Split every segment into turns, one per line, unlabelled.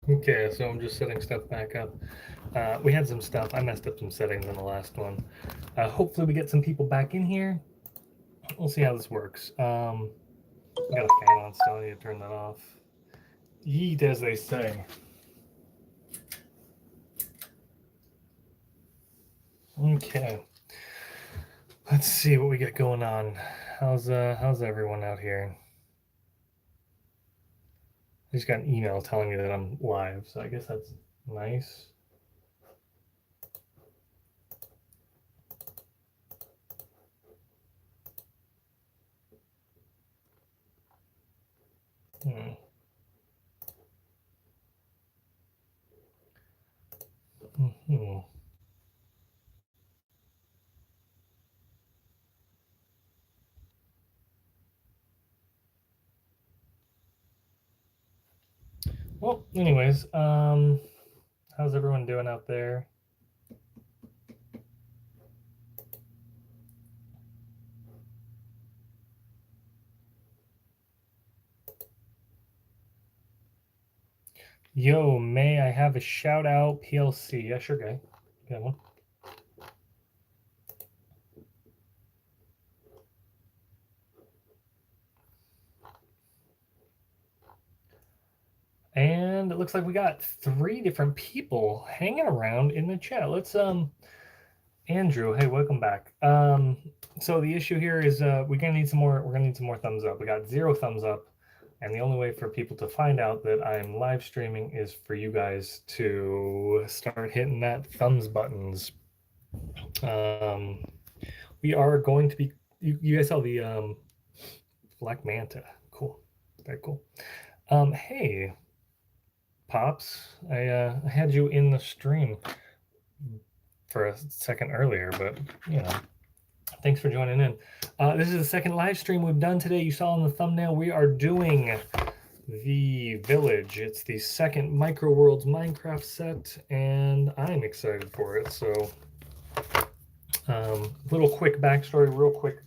Okay, so I'm just setting stuff back up. We had some stuff. I messed up some settings in the last one. Hopefully we get some people back in here. We'll see how this works. I got a fan on, so I need to turn that off. Yeet, as they say. Okay. Let's see what we got going on. How's everyone out here? I just got an email telling me that I'm live, so I guess that's nice. Hmm. Hmm. Well, anyways, how's everyone doing out there? Yo, may I have a shout out PLC? Yeah, sure, guy. Got one. And it looks like we got 3 different people hanging around in the chat. Let's Andrew, hey, welcome back. So the issue here is we're gonna need some more thumbs up. We got 0 thumbs up, and the only way for people to find out that I'm live streaming is for you guys to start hitting that thumbs buttons. Um, we are going to be you guys saw the Black Manta. Cool. Very cool. Hey, Pops, I had you in the stream for a second earlier, but you know, thanks for joining in. This is the second live stream we've done today. You saw in the thumbnail we are doing the Village. It's the second Micro Worlds Minecraft set, and I'm excited for it. So, little quick backstory, real quick.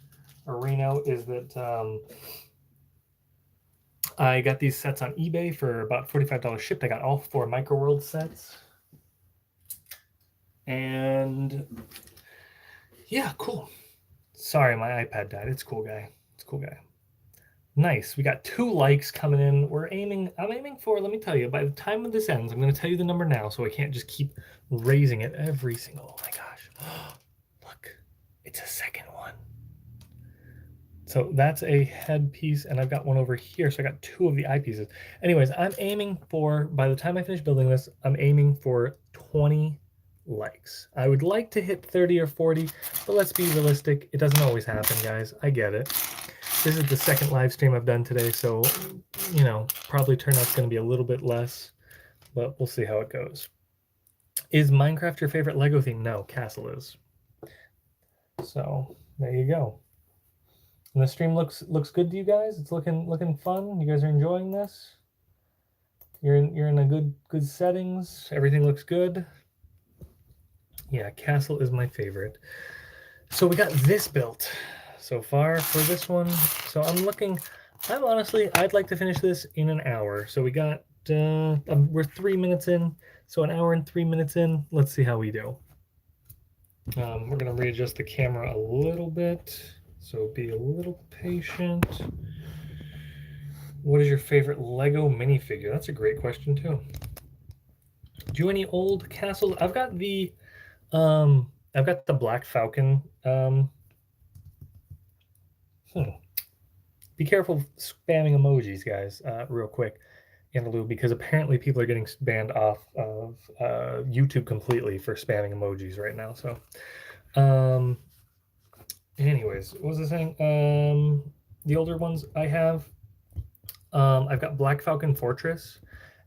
Arena is that I got these sets on eBay for about $45 shipped. I got all 4 Micro World sets. And yeah, cool. Sorry, my iPad died. It's cool, guy. It's cool, guy. Nice. We got 2 likes coming in. I'm aiming for, let me tell you, by the time this ends, I'm going to tell you the number now so I can't just keep raising it every single, oh my gosh. Look, it's a second one. So that's a headpiece, and I've got one over here. So I got 2 of the eyepieces. Anyways, I'm aiming for, by the time I finish building this, I'm aiming for 20 likes. I would like to hit 30 or 40, but let's be realistic. It doesn't always happen, guys. I get it. This is the second live stream I've done today, so, you know, probably turnout's going to be a little bit less, but we'll see how it goes. Is Minecraft your favorite Lego theme? No, Castle is. So there you go. And the stream looks good to you guys. It's looking fun. You guys are enjoying this. You're in a good settings. Everything looks good. Yeah, Castle is my favorite. So we got this built so far for this one. So I'd like to finish this in an hour. So we got we're 3 minutes in. So an hour and 3 minutes in. Let's see how we do. We're gonna readjust the camera a little bit. So be a little patient. What is your favorite Lego minifigure? That's a great question too. Do you any old castles? I've got the Black Falcon. Be careful spamming emojis, guys, real quick, Interlude, because apparently people are getting banned off of YouTube completely for spamming emojis right now. So, anyways, what was I saying? The older ones I have, I've got Black Falcon Fortress,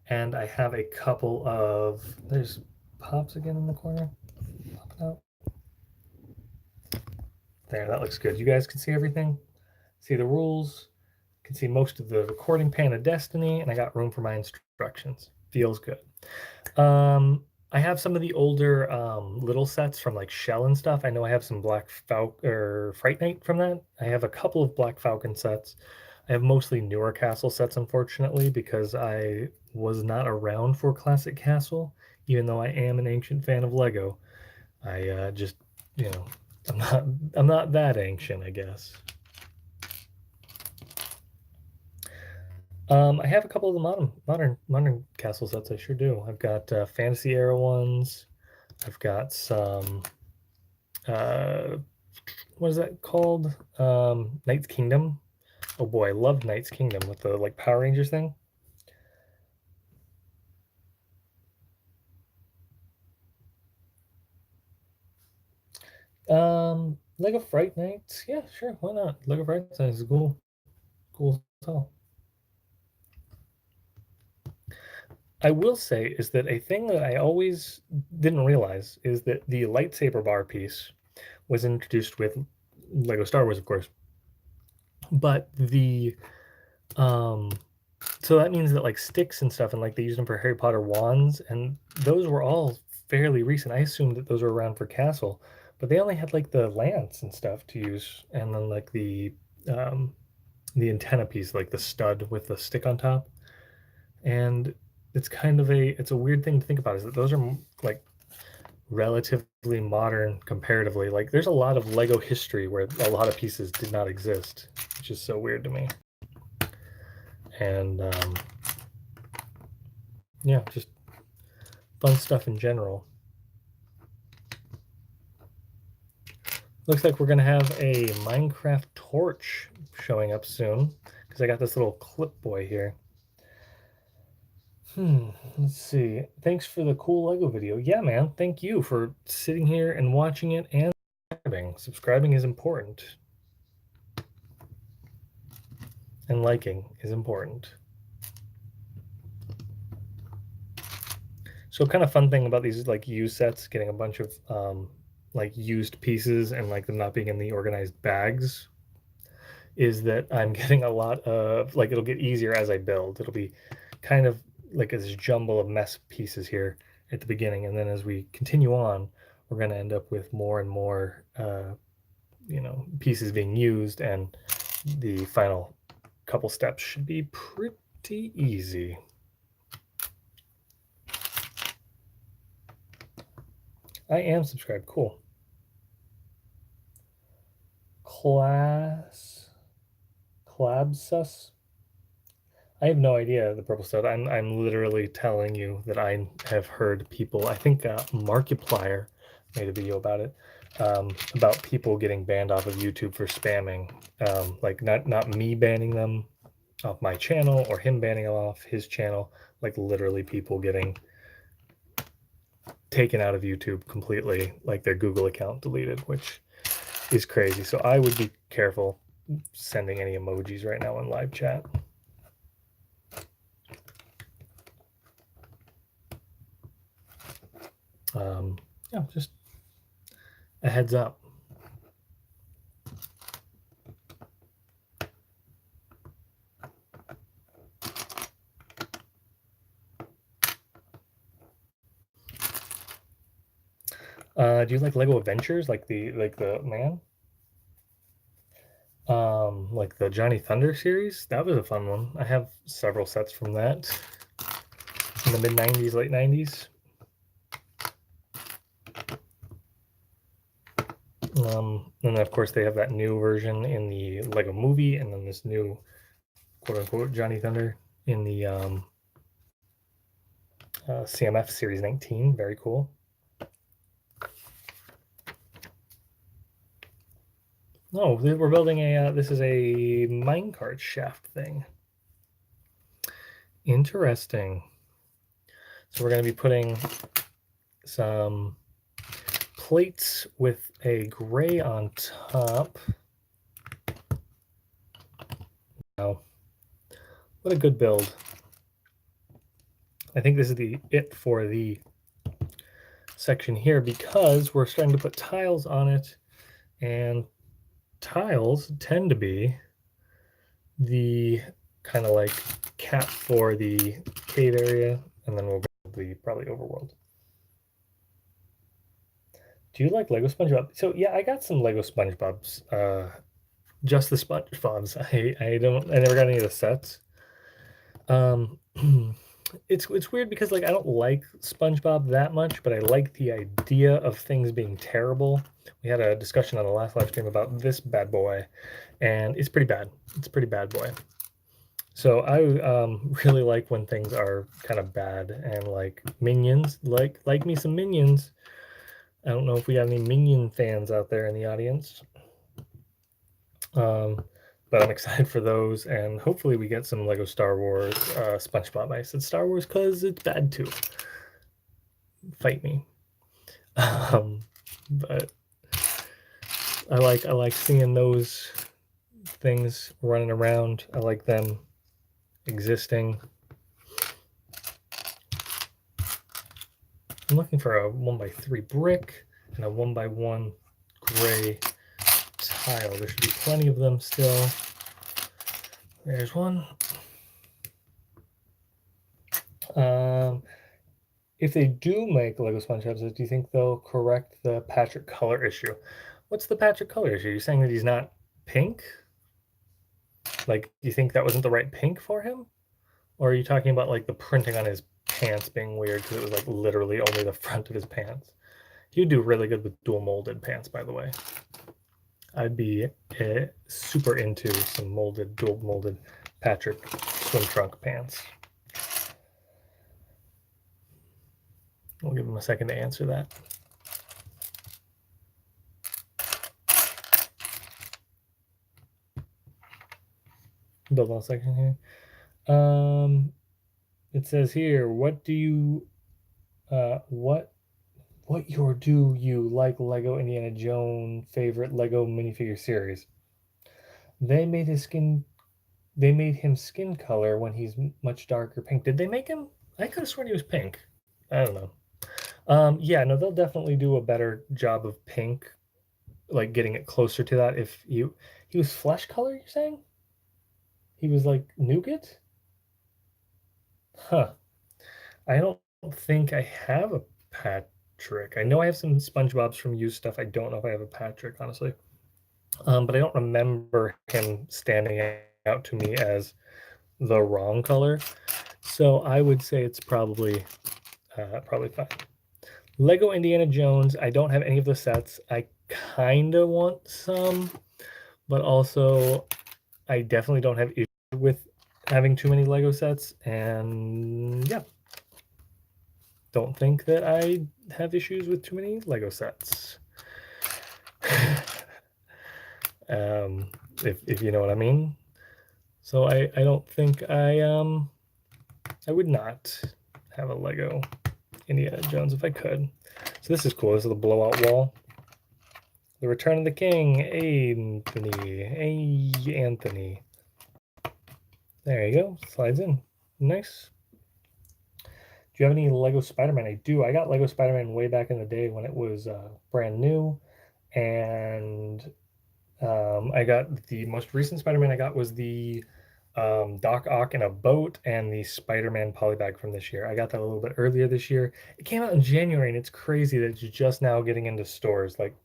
and I have a couple of, there's Pops again in the corner. Pop out. There, that looks good. You guys can see everything? See the rules? Can see most of the recording pan of Destiny, and I got room for my instructions. Feels good. I have some of the older little sets from like Shell and stuff. I know I have some Black Falcon or Fright Night from that. I have a couple of Black Falcon sets. I have mostly newer castle sets, unfortunately, because I was not around for Classic Castle, even though I am an ancient fan of Lego. I just, you know, I'm not I'm not that ancient, I guess. I have a couple of the modern castle sets. I sure do. I've got fantasy era ones. I've got some uh, what is that called? Knight's Kingdom. Oh boy, I love Knight's Kingdom with the like Power Rangers thing. Lego Fright Nights. Yeah, sure. Why not? Lego Fright Nights is cool. Cool as hell. I will say is that a thing that I always didn't realize is that the lightsaber bar piece was introduced with Lego Star Wars, of course. But the um so that means that like sticks and stuff and like they used them for Harry Potter wands and those were all fairly recent. I assumed that those were around for Castle, but they only had like the lance and stuff to use and then like the antenna piece, like the stud with the stick on top. And it's a weird thing to think about is that those are like relatively modern comparatively. Like there's a lot of Lego history where a lot of pieces did not exist, which is so weird to me. And yeah, just fun stuff in general. Looks like we're gonna have a Minecraft torch showing up soon because I got this little clip boy here. Let's see. Thanks for the cool Lego video. Yeah, man. Thank you for sitting here and watching it and subscribing. Subscribing is important. And liking is important. So kind of fun thing about these like used sets, getting a bunch of like used pieces and like them not being in the organized bags is that I'm getting a lot of like it'll get easier as I build. It'll be kind of like this jumble of mess pieces here at the beginning, and then as we continue on, we're going to end up with more and more pieces being used, and the final couple steps should be pretty easy. I am subscribed. Cool. Collabsus. I have no idea the purple stud. I'm literally telling you that I have heard people. I think Markiplier made a video about it, about people getting banned off of YouTube for spamming. Like not me banning them off my channel or him banning them off his channel. Like literally people getting taken out of YouTube completely, like their Google account deleted, which is crazy. So I would be careful sending any emojis right now in live chat. Yeah, just a heads up. Do you like Lego Adventures, like the man? Like the Johnny Thunder series? That was a fun one. I have several sets from that in the mid 90s, late 90s. And then of course they have that new version in the Lego movie, and then this new quote unquote Johnny Thunder in the CMF Series 19. Very cool. Oh, we're building a, this is a minecart shaft thing. Interesting. So we're going to be putting some plates with a gray on top. Wow. What a good build. I think this is it for the section here because we're starting to put tiles on it, and tiles tend to be the kind of like cap for the cave area, and then we'll build the probably overworld. Do you like Lego SpongeBob? So yeah, I got some Lego SpongeBob's Just the SpongeBob's. I never got any of the sets. It's weird because like I don't like SpongeBob that much, but I like the idea of things being terrible. We had a discussion on the last live stream about this bad boy, and it's pretty bad. It's a pretty bad boy. So I really like when things are kind of bad and like Minions, like me some Minions. I don't know if we got any Minion fans out there in the audience. But I'm excited for those, and hopefully we get some Lego Star Wars SpongeBob. I said Star Wars because it's bad too. Fight me. But I like seeing those things running around. I like them existing. I'm looking for a 1x3 brick and a 1x1 gray tile. There should be plenty of them still. There's one. If they do make Lego SpongeBob, do you think they'll correct the Patrick color issue? What's the Patrick color issue? You're saying that he's not pink? Like, do you think that wasn't the right pink for him? Or are you talking about like the printing on his pants being weird because it was like literally only the front of his pants? He would do really good with dual molded pants, by the way. I'd be super into some dual molded Patrick swim trunk pants. We'll give him a second to answer that. Hold on a second here. It says here, what do you like Lego Indiana Jones favorite Lego minifigure series? They made him skin color when he's much darker pink. Did they make him? I could have sworn he was pink. I don't know. Yeah, no, they'll definitely do a better job of pink, like getting it closer to that. If he was flesh color, you're saying? He was like nougat? Huh. I don't think I have a Patrick. I know I have some SpongeBob's from used stuff. I don't know if I have a Patrick, honestly. But I don't remember him standing out to me as the wrong color. So I would say it's probably fine. Lego Indiana Jones. I don't have any of the sets. I kind of want some, but also I definitely don't have issues with having too many Lego sets. And yeah, don't think that I have issues with too many Lego sets. If you know what I mean. So I don't think I would not have a Lego Indiana Jones if I could. So this is cool. This is the blowout wall. The Return of the King, Anthony. There you go. Slides in. Nice. Do you have any Lego Spider-Man? I do. I got Lego Spider-Man way back in the day when it was brand new, and I got the most recent Spider-Man I got was the Doc Ock in a boat and the Spider-Man polybag from this year. I got that a little bit earlier this year. It came out in January, and it's crazy that it's just now getting into stores. Like,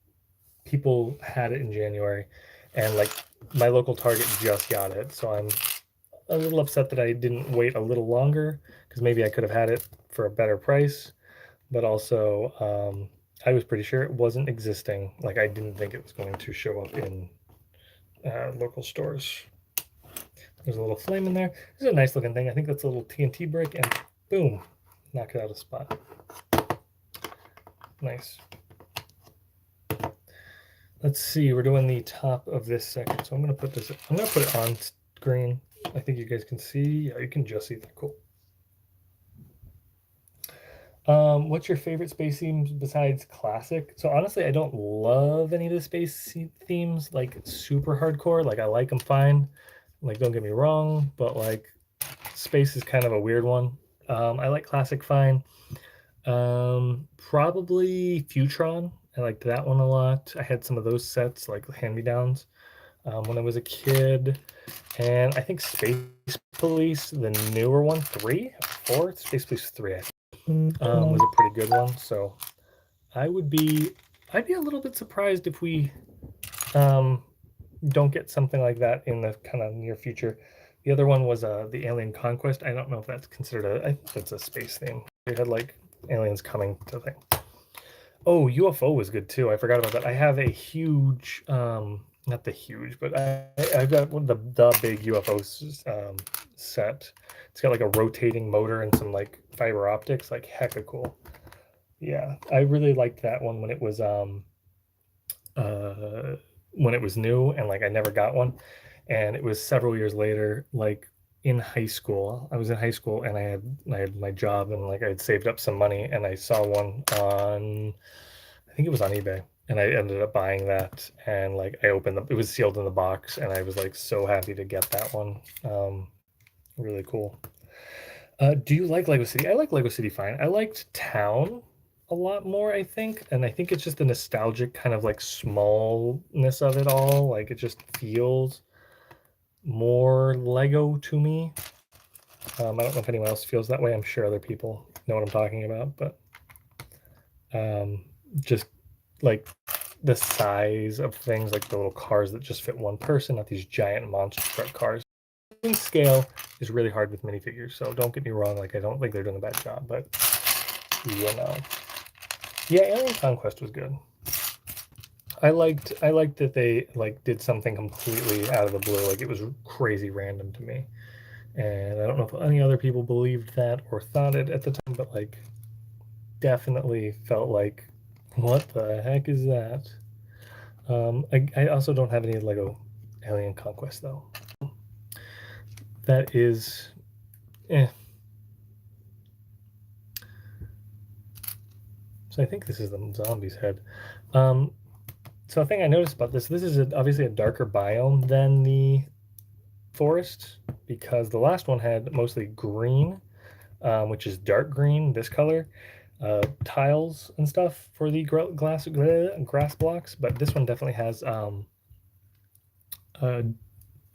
people had it in January, and like my local Target just got it. So I'm a little upset that I didn't wait a little longer, because maybe I could have had it for a better price. But also, I was pretty sure it wasn't existing. Like, I didn't think it was going to show up in local stores. There's a little flame in there. This is a nice looking thing. I think that's a little TNT brick, and boom, knock it out of spot. Nice. Let's see, we're doing the top of this section. So I'm gonna put it on screen. I think you guys can see. Yeah, you can just see that. Cool. What's your favorite space themes besides classic? So honestly, I don't love any of the space themes like super hardcore. Like, I like them fine. Like, don't get me wrong, but like space is kind of a weird one. I like classic fine. Probably Futron. I liked that one a lot. I had some of those sets, like hand-me-downs, when I was a kid. And I think Space Police, the newer one, 3 or 4? Space Police 3, I think, was a pretty good one. So I'd be a little bit surprised if we don't get something like that in the kind of near future. The other one was the Alien Conquest. I don't know if that's considered I think that's a space theme. They had like aliens coming to thing. Oh, UFO was good too. I forgot about that. I have a huge, not the huge, but I've got one of the big UFO set. It's got like a rotating motor and some like fiber optics, like hecka cool. Yeah, I really liked that one when it was new, and like I never got one, and it was several years later, like in high school. I was in high school and I had my job, and like I had saved up some money, and I saw one on, I think it was on eBay, and I ended up buying that, and like I opened it was sealed in the box, and I was like so happy to get that one. Really cool. Do you like Lego City? I like Lego City fine. I liked Town a lot more, I think, and I think it's just the nostalgic kind of like smallness of it all. Like it just feels more Lego to me. I don't know if anyone else feels that way. I'm sure other people know what I'm talking about, but just like the size of things, like the little cars that just fit one person, not these giant monster truck cars. Scale is really hard with minifigures, so don't get me wrong. Like I don't think they're doing a bad job, but you know, yeah, Alien Conquest was good. I liked that they like did something completely out of the blue. Like it was crazy random to me, and I don't know if any other people believed that or thought it at the time, but like definitely felt like, what the heck is that? I also don't have any Lego Alien Conquest though. That is, eh. So I think this is the zombie's head. So a thing I noticed about this is obviously a darker biome than the forest, because the last one had mostly green, which is dark green, this color, tiles and stuff for the grass blocks, but this one definitely has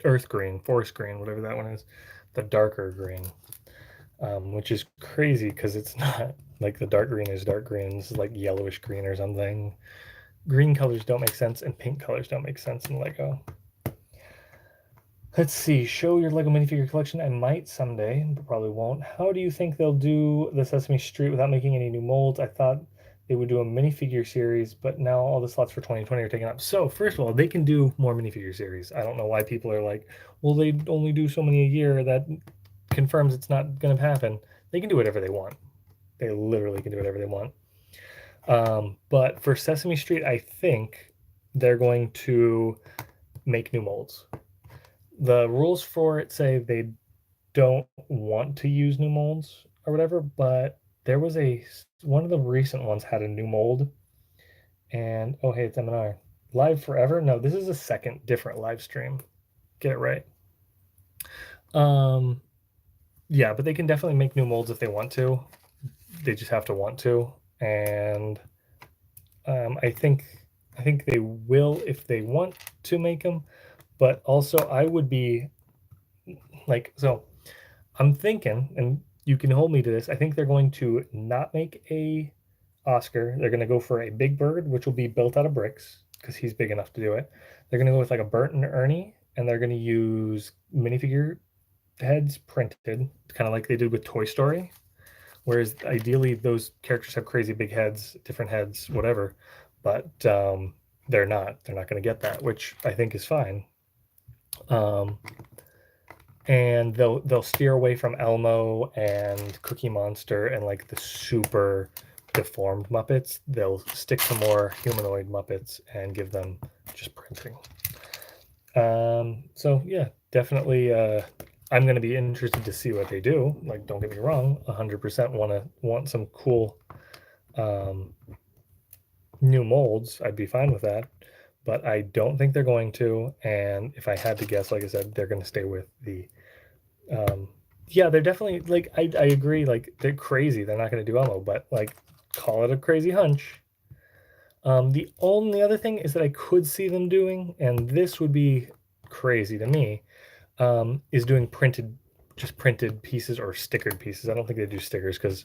earth green, forest green, whatever that one is, the darker green, which is crazy because it's not like the dark green is dark green. This is like yellowish green or something. Green colors don't make sense, and pink colors don't make sense in Lego. Let's see. Show your Lego minifigure collection. I might someday, but probably won't. How do you think they'll do the Sesame Street without making any new molds? I thought they would do a minifigure series, but now all the slots for 2020 are taken up. So first of all, they can do more minifigure series. I don't know why people are like, well, they only do so many a year. That confirms it's not going to happen. They can do whatever they want. They literally can do whatever they want. But for Sesame Street, I think they're going to make new molds. The rules for it say they don't want to use new molds or whatever, but there was one of the recent ones had a new mold, and oh hey, it's M&R. Live forever? No, this is a second different live stream. Get it right. Yeah, but they can definitely make new molds if they want to. They just have to want to, and I think they will if they want to make them. But also, I would be like, so I'm thinking, and you can hold me to this. I think they're going to not make a Oscar. They're going to go for a Big Bird, which will be built out of bricks because he's big enough to do it. They're going to go with like a Bert and Ernie, and they're going to use minifigure heads printed, kind of like they did with Toy Story. Whereas ideally, those characters have crazy big heads, different heads, whatever. But they're not. They're not going to get that, which I think is fine. And they'll steer away from Elmo and Cookie Monster and like the super deformed Muppets. They'll stick to more humanoid Muppets and give them just printing. So yeah, definitely. I'm going to be interested to see what they do. Like, don't get me wrong, 100% want some cool new molds. I'd be fine with that, but I don't think they're going to. And if I had to guess, like I said, they're going to stay with the yeah, they're definitely like I agree, like they're crazy. They're not going to do Elmo, but like call it a crazy hunch. The only other thing is that I could see them doing, and this would be crazy to me, is doing just printed pieces or stickered pieces. I don't think they do stickers because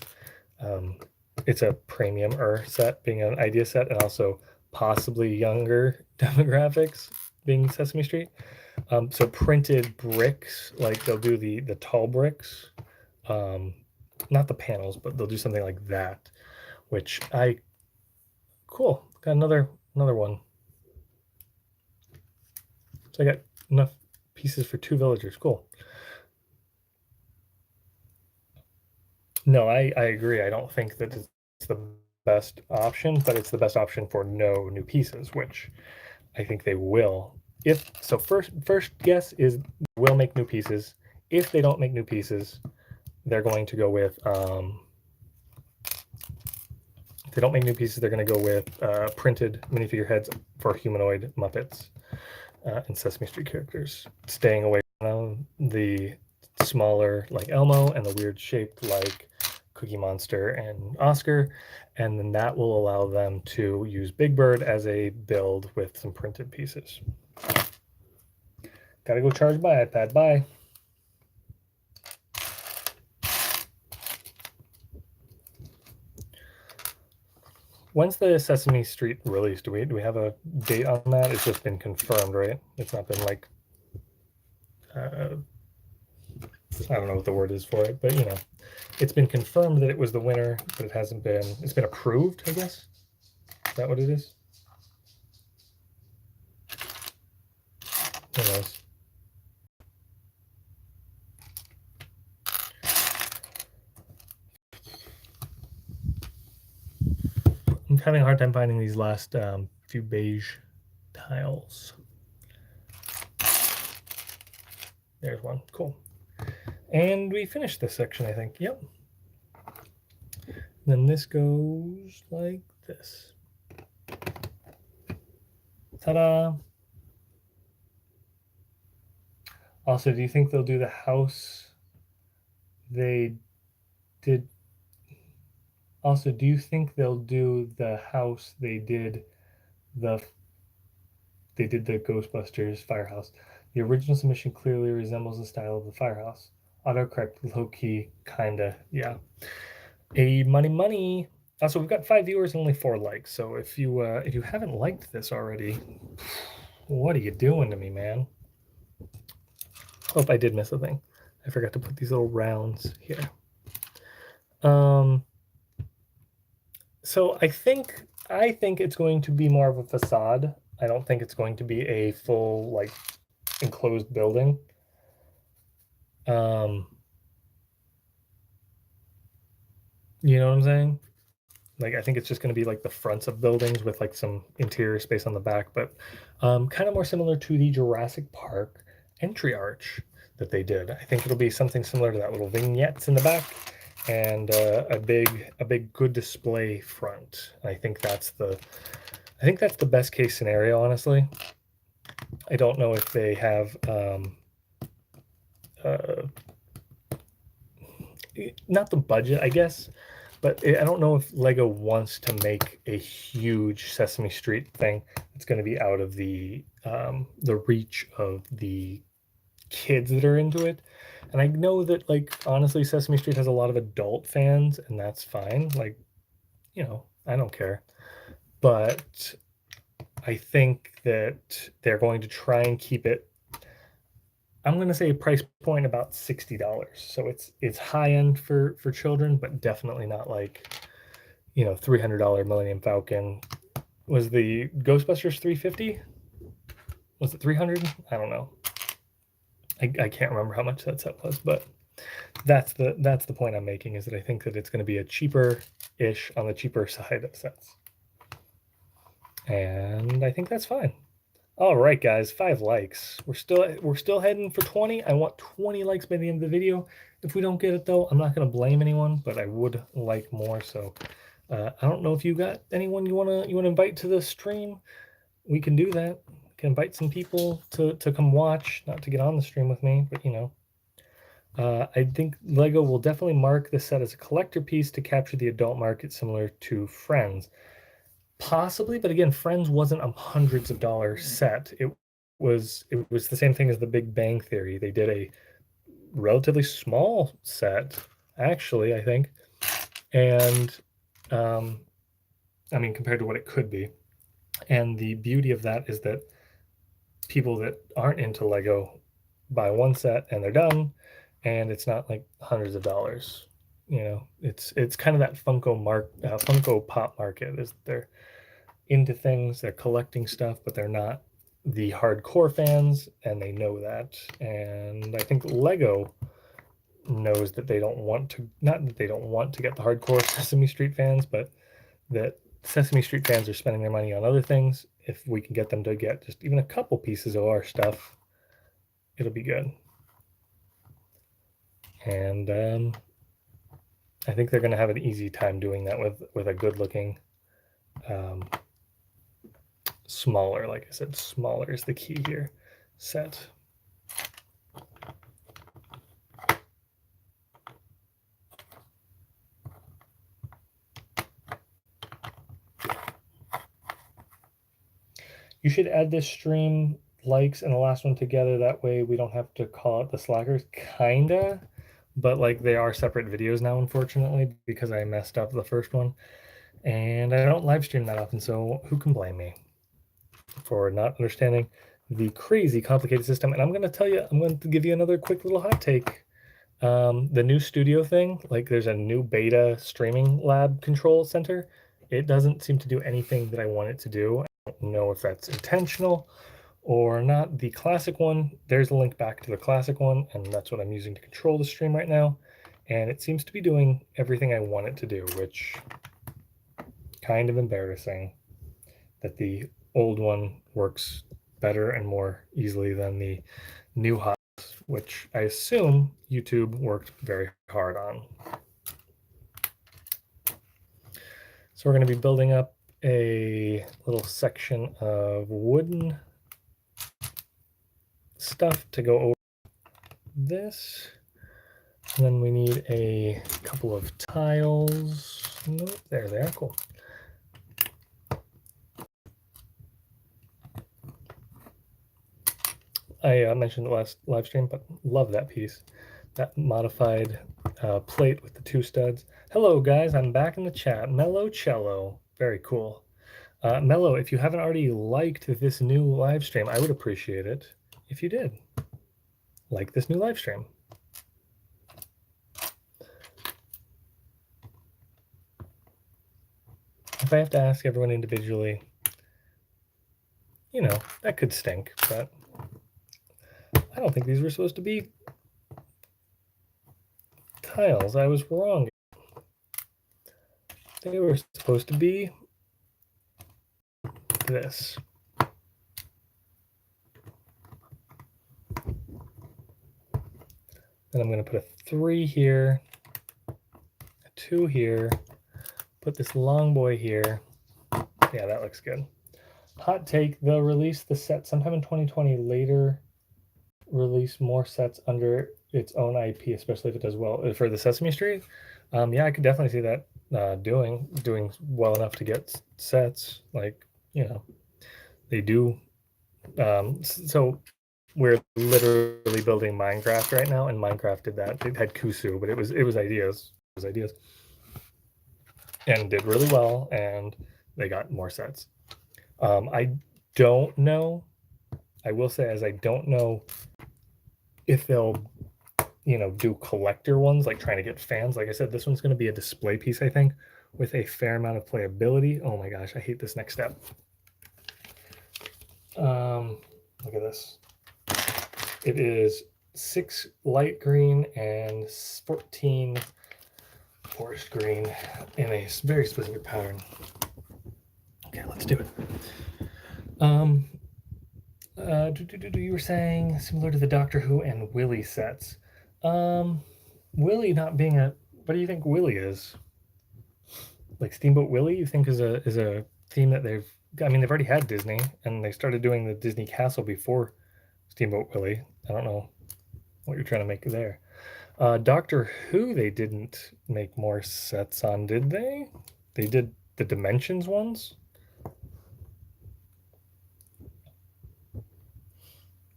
it's a premium set, being an idea set, and also possibly younger demographics. being Sesame Street. So printed bricks, like they'll do the tall bricks, not the panels, but they'll do something like that, which cool, got another one. So I got enough pieces for 2 villagers. Cool. No, I agree. I don't think that it's the best option, but it's the best option for no new pieces, which I think they will. If so, first guess is will make new pieces. If they don't make new pieces, they're going to go with if they don't make new pieces, they're going to go with printed minifigure heads for humanoid Muppets and Sesame Street characters, staying away from the smaller like Elmo and the weird shaped like Cookie Monster and Oscar, and then that will allow them to use Big Bird as a build with some printed pieces. Gotta go charge my iPad. Bye. When's the Sesame Street release? Do we have a date on that? It's just been confirmed, right? It's not been like I don't know what the word is for it, but you know, it's been confirmed that it was the winner, but it hasn't been. It's been approved, I guess. Is that what it is? Who knows? I'm having a hard time finding these last few beige tiles. There's one. Cool. And we finished this section, I think. Yep. Then this goes like this. Ta-da! Also, do you think they'll do the house they did? Also, do you think they'll do the house they did the Ghostbusters firehouse? The original submission clearly resembles the style of the firehouse. Autocorrect, low key, kinda, yeah. A money. Also, we've got 5 viewers and only 4 likes. So if you haven't liked this already, what are you doing to me, man? Oh, I did miss a thing. I forgot to put these little rounds here. So I think it's going to be more of a facade. I don't think it's going to be a full like enclosed building. You know what I'm saying? Like I think it's just going to be like the fronts of buildings with like some interior space on the back, but kind of more similar to the Jurassic Park entry arch that they did. I think it'll be something similar to that, little vignettes in the back and a big good display front. I think that's the best case scenario, honestly. I don't know if they have not the budget, I guess, but I don't know if Lego wants to make a huge Sesame Street thing. It's going to be out of the reach of the kids that are into it. And I know that, like, honestly, Sesame Street has a lot of adult fans, and that's fine. Like, you know, I don't care. But I think that they're going to try and keep it, I'm going to say a price point about $60. So it's high end for children, but definitely not like, you know, $300 Millennium Falcon. Was the Ghostbusters 350? Was it 300? I don't know. I can't remember how much that set was, but that's the point I'm making, is that I think that it's going to be a cheaper-ish, on the cheaper side of sets. And I think that's fine. All right, guys, 5 likes. We're still heading for 20. I want 20 likes by the end of the video. If we don't get it though, I'm not going to blame anyone, but I would like more. So I don't know if you got anyone you wanna invite to the stream. We can do that. We can invite some people to come watch, not to get on the stream with me, but you know. I think Lego will definitely mark this set as a collector piece to capture the adult market, similar to Friends. Possibly, but again, Friends wasn't a hundreds of dollars set. It was the same thing as the Big Bang Theory. They did a relatively small set, actually, I think. And I mean, compared to what it could be. And the beauty of that is that people that aren't into Lego buy one set and they're done, and it's not like hundreds of dollars. You know, it's kind of that Funko Pop market. Is they're into things, they're collecting stuff, but they're not the hardcore fans, and they know that. And I think Lego knows that they don't want to, not that they don't want to get the hardcore Sesame Street fans, but that Sesame Street fans are spending their money on other things. If we can get them to get just even a couple pieces of our stuff, it'll be good. And I think they're going to have an easy time doing that with a good looking, smaller, like I said, smaller is the key here, set. You should add this stream likes and the last one together. That way we don't have to call it the Slackers. Kinda, but like they are separate videos now, unfortunately, because I messed up the first one. And I don't live stream that often, so who can blame me for not understanding the crazy complicated system? And I'm going to tell you, I'm going to give you another quick little hot take. The new studio thing, like there's a new beta streaming lab control center. It doesn't seem to do anything that I want it to do. I don't know if that's intentional or not. The classic one, there's a link back to the classic one, and that's what I'm using to control the stream right now. And it seems to be doing everything I want it to do, which kind of embarrassing that the old one works better and more easily than the new hot, which I assume YouTube worked very hard on. So we're going to be building up a little section of wooden stuff to go over this. And then we need a couple of tiles. Nope, there they are. Cool. I mentioned the last live stream, but love that piece. That modified plate with the two studs. Hello, guys. I'm back in the chat. Mellow Cello. Very cool. Mellow, if you haven't already liked this new live stream, I would appreciate it if you did. Like this new live stream. If I have to ask everyone individually, you know, that could stink, but I don't think these were supposed to be tiles. I was wrong. They were supposed to be this. Then I'm going to put a 3 here, a 2 here, put this long boy here. Yeah, that looks good. Hot take, they'll release the set sometime in 2020, later release more sets under its own IP, especially if it does well for the Sesame Street. Yeah, I could definitely see that doing well enough to get sets. Like, you know, they do. So we're literally building Minecraft right now, and Minecraft did that. It had Kusu, but it was ideas. It was ideas, and did really well, and they got more sets. I don't know. I will say, as I don't know if they'll, you know, do collector ones, like trying to get fans. Like I said, this one's going to be a display piece, I think, with a fair amount of playability. Oh my gosh, I hate this next step. Look at this. It is 6 light green and 14 forest green in a very specific pattern. Okay, let's do it. You were saying similar to the Doctor Who and Willy sets. Willy not being a, what do you think Willy is? Like Steamboat Willie, you think is a theme that they've, I mean, they've already had Disney, and they started doing the Disney Castle before Steamboat Willie. I don't know what you're trying to make there. Doctor Who, they didn't make more sets on, did they? They did the Dimensions ones.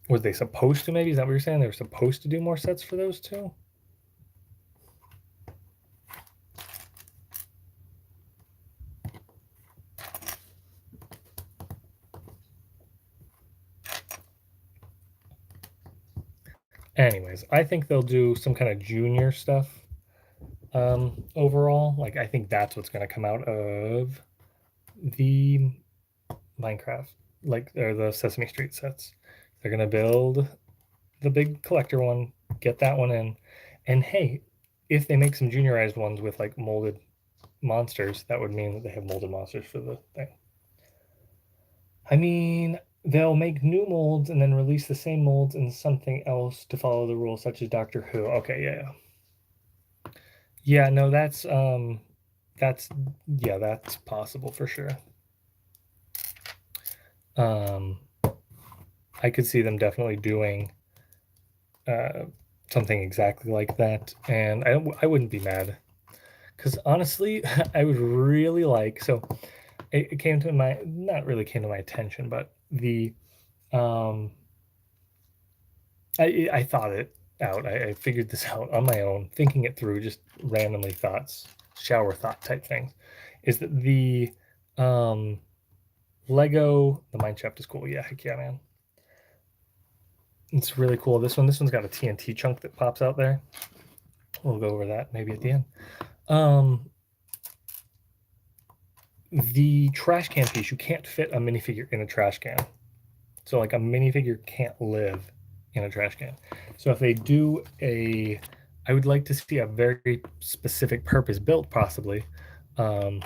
Was they supposed to, maybe? Is that what you're saying? They were supposed to do more sets for those two? Anyways, I think they'll do some kind of junior stuff overall. Like, I think that's what's going to come out of the Minecraft, like, or the Sesame Street sets. They're going to build the big collector one, get that one in, and hey, if they make some juniorized ones with like molded monsters, that would mean that they have molded monsters for the thing. I mean, they'll make new molds and then release the same molds in something else to follow the rules, such as Doctor Who. Okay, yeah. Yeah, no, that's yeah, that's possible for sure. I could see them definitely doing something exactly like that, and I wouldn't be mad, because honestly, I would really like, so it came to my, not really came to my attention, but the I thought it out. I figured this out on my own, thinking it through, just randomly thoughts, shower thought type things. Is that the Lego, the Mineshaft is cool. Yeah, heck yeah, man. It's really cool. This one's got a TNT chunk that pops out there. We'll go over that maybe at the end. The trash can piece, you can't fit a minifigure in a trash can. So like a minifigure can't live in a trash can. So if they do I would like to see a very specific purpose built, possibly. This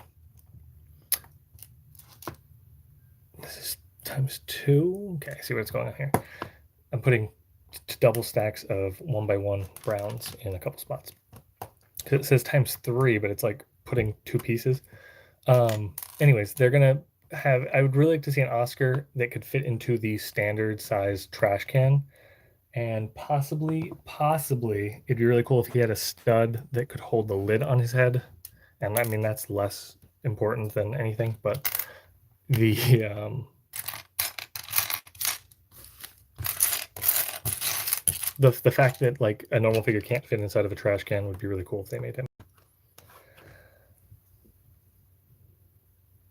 is ×2. Okay, I see what's going on here. I'm putting double stacks of 1x1 browns in a couple spots. It says ×3, but it's like putting 2 pieces. Anyways, they're gonna have, I would really like to see an Oscar that could fit into the standard size trash can, and possibly it'd be really cool if he had a stud that could hold the lid on his head. And I mean, that's less important than anything, but the the fact that like a normal figure can't fit inside of a trash can would be really cool if they made him.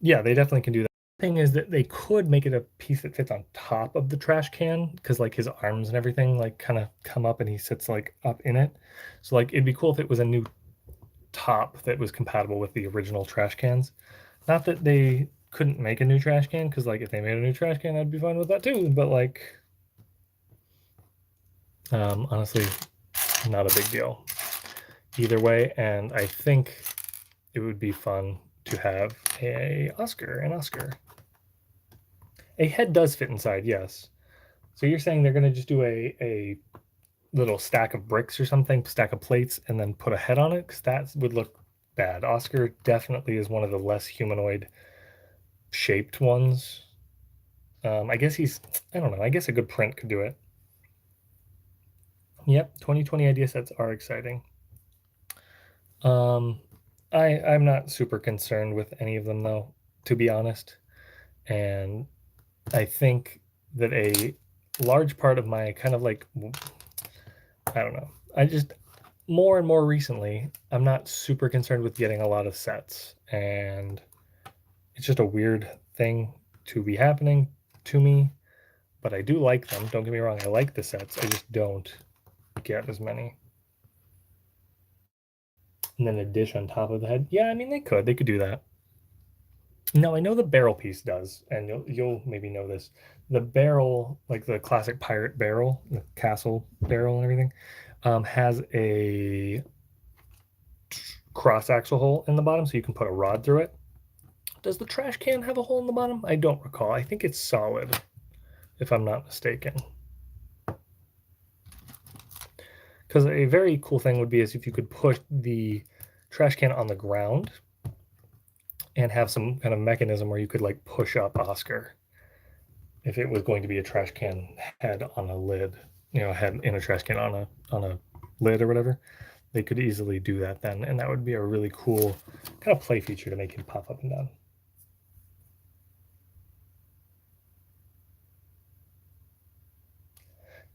Yeah, they definitely can do that. The thing is that they could make it a piece that fits on top of the trash can, because like his arms and everything like kind of come up and he sits like up in it. So like it'd be cool if it was a new top that was compatible with the original trash cans. Not that they couldn't make a new trash can, because like if they made a new trash can, I'd be fine with that too. But like, honestly, not a big deal either way. And I think it would be fun to have an Oscar. A head does fit inside, yes. So you're saying they're going to just do a little stack of bricks or something, stack of plates, and then put a head on it? Because that would look bad. Oscar definitely is one of the less humanoid shaped ones. I guess I don't know. I guess a good print could do it. Yep, 2020 idea sets are exciting. I'm not super concerned with any of them though, to be honest. And I think that a large part of my kind of like, I don't know, I just, more and more recently, I'm not super concerned with getting a lot of sets. And it's just a weird thing to be happening to me. But I do like them. Don't get me wrong. I like the sets. I just don't get as many. And then a dish on top of the head. Yeah, I mean, they could do that. No, I know the barrel piece does, and you'll maybe know this. The barrel, like the classic pirate barrel, the castle barrel and everything, has a cross axle hole in the bottom, so you can put a rod through it. Does the trash can have a hole in the bottom? I don't recall. I think it's solid, if I'm not mistaken. Because a very cool thing would be is if you could put the trash can on the ground and have some kind of mechanism where you could like push up Oscar if it was going to be a trash can head on a lid, head in a trash can on a lid or whatever. They could easily do that then, and that would be a really cool kind of play feature to make him pop up and down.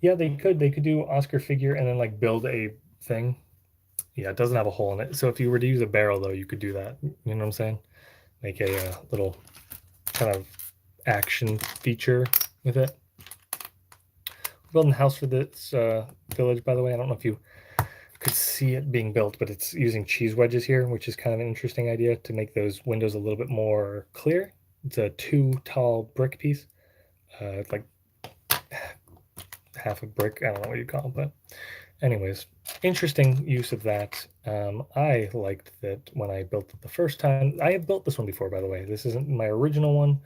Yeah, they could do Oscar figure and then like build a thing. Yeah, it doesn't have a hole in it. So if you were to use a barrel though, you could do that. You know what I'm saying? Make a little kind of action feature with it. building a house for this village, by the way. I don't know if you could see it being built, but it's using cheese wedges here, which is kind of an interesting idea to make those windows a little bit more clear. It's a 2 tall brick piece. It's like half a brick. I don't know what you call it, but anyways, interesting use of that. I liked that when I built it the first time. I have built this one before, by the way. This isn't my original one,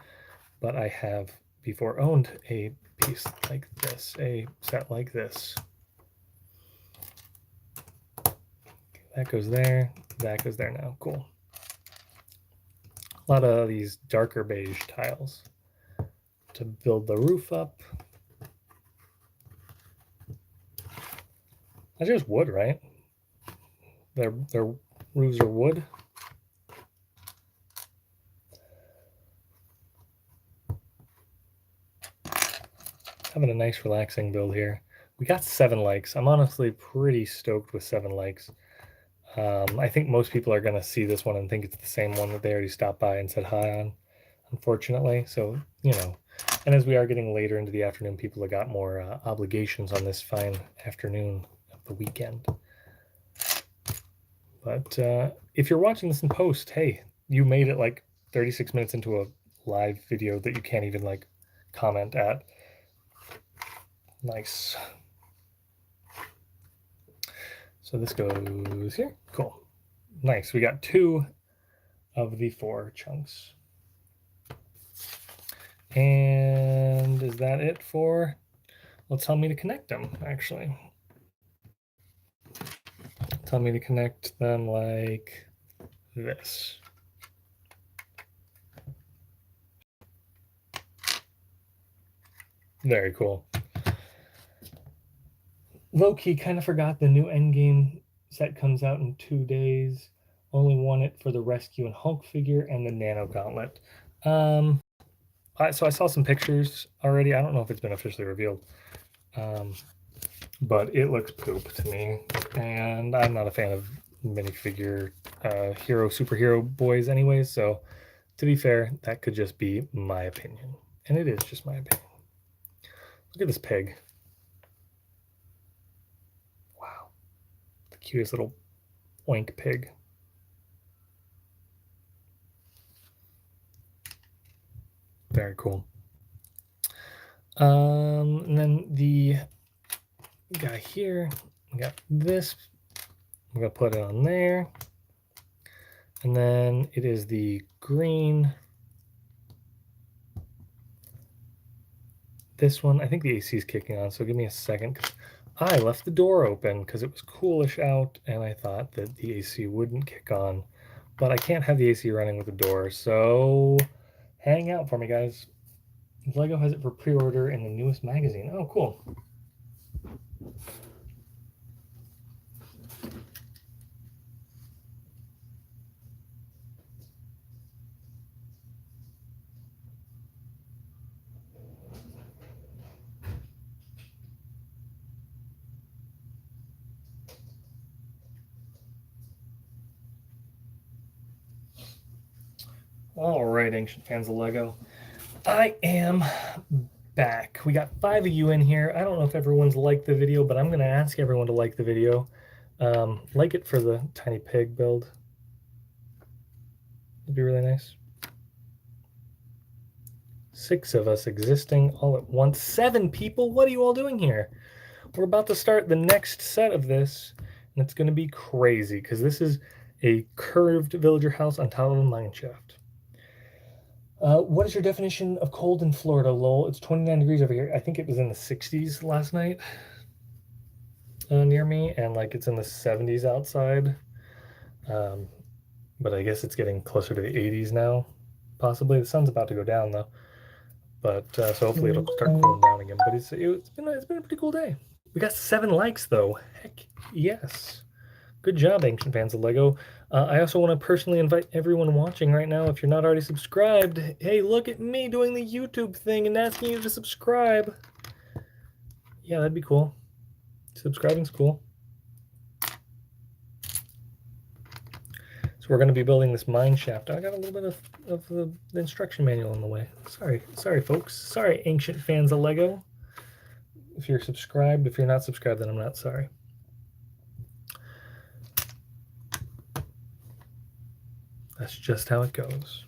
but I have before owned a piece like this, a set like this. That goes there, that goes there now. Cool. A lot of these darker beige tiles to build the roof up. That's just wood, right? Their roofs are wood. Having a nice relaxing build here. We got 7 likes. I'm honestly pretty stoked with 7 likes. I think most people are going to see this one and think it's the same one that they already stopped by and said hi on, unfortunately. So, you know, and as we are getting later into the afternoon, people have got more obligations on this fine afternoon of the weekend. But if you're watching this in post, hey, you made it like 36 minutes into a live video that you can't even like comment at. Nice. So this goes here. Cool. Nice. We got 2 of the 4 chunks. And is that it for? Well, tell me to connect them, actually. Tell me to connect them like this. Very cool. Low-key kind of forgot the new Endgame set comes out in 2 days. Only won it for the Rescue and Hulk figure and the Nano Gauntlet. So I saw some pictures already. I don't know if it's been officially revealed. But it looks poop to me. And I'm not a fan of minifigure superhero boys anyways. So to be fair, that could just be my opinion. And it is just my opinion. Look at this pig. Wow. The cutest little oink pig. Very cool. And then the guy here, we got this. I'm going to put it on there. And then it is the green. This one, I think the AC is kicking on, so give me a second. I left the door open because it was coolish out, and I thought that the AC wouldn't kick on. But I can't have the AC running with the door, so hang out for me, guys. LEGO has it for pre-order in the newest magazine. Oh, cool. All right, ancient fans of LEGO. I am back. We got 5 of you in here. I don't know if everyone's liked the video, but I'm going to ask everyone to like the video. Like it for the tiny pig build. It'd be really nice. 6 of us existing all at once. 7 people? What are you all doing here? We're about to start the next set of this, and it's going to be crazy because this is a curved villager house on top of a mine shaft. What is your definition of cold in Florida, lol? It's 29 degrees over here. I think it was in the 60s last night near me, and like it's in the 70s outside. But I guess it's getting closer to the 80s now, possibly. The sun's about to go down though, but so hopefully it'll start cooling down again. But it's been a pretty cool day. We got 7 likes though. Heck yes. Good job, ancient fans of LEGO. I also want to personally invite everyone watching right now, if you're not already subscribed, hey, look at me doing the YouTube thing and asking you to subscribe. Yeah, that'd be cool. Subscribing's cool. So we're going to be building this mine shaft. I got a little bit of the instruction manual in the way. Sorry, folks. Sorry, ancient fans of LEGO. if you're subscribed. If you're not subscribed, then I'm not sorry. That's just how it goes.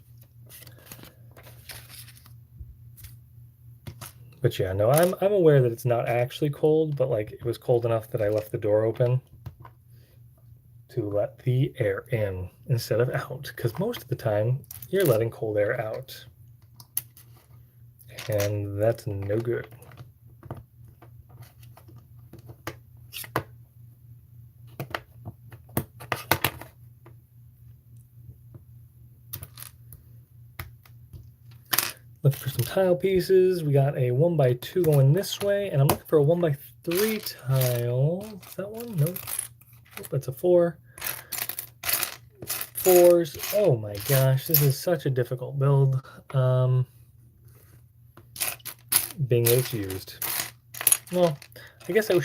But yeah, no, I'm aware that it's not actually cold, but like it was cold enough that I left the door open to let the air in instead of out, because most of the time you're letting cold air out, and that's no good. Looking for some tile pieces. We got a 1x2 going this way, and I'm looking for a 1x3 tile. Is that one? Nope. Oh, that's a 4. 4s. Oh my gosh, this is such a difficult build. Being that it's used. Well, I guess I'm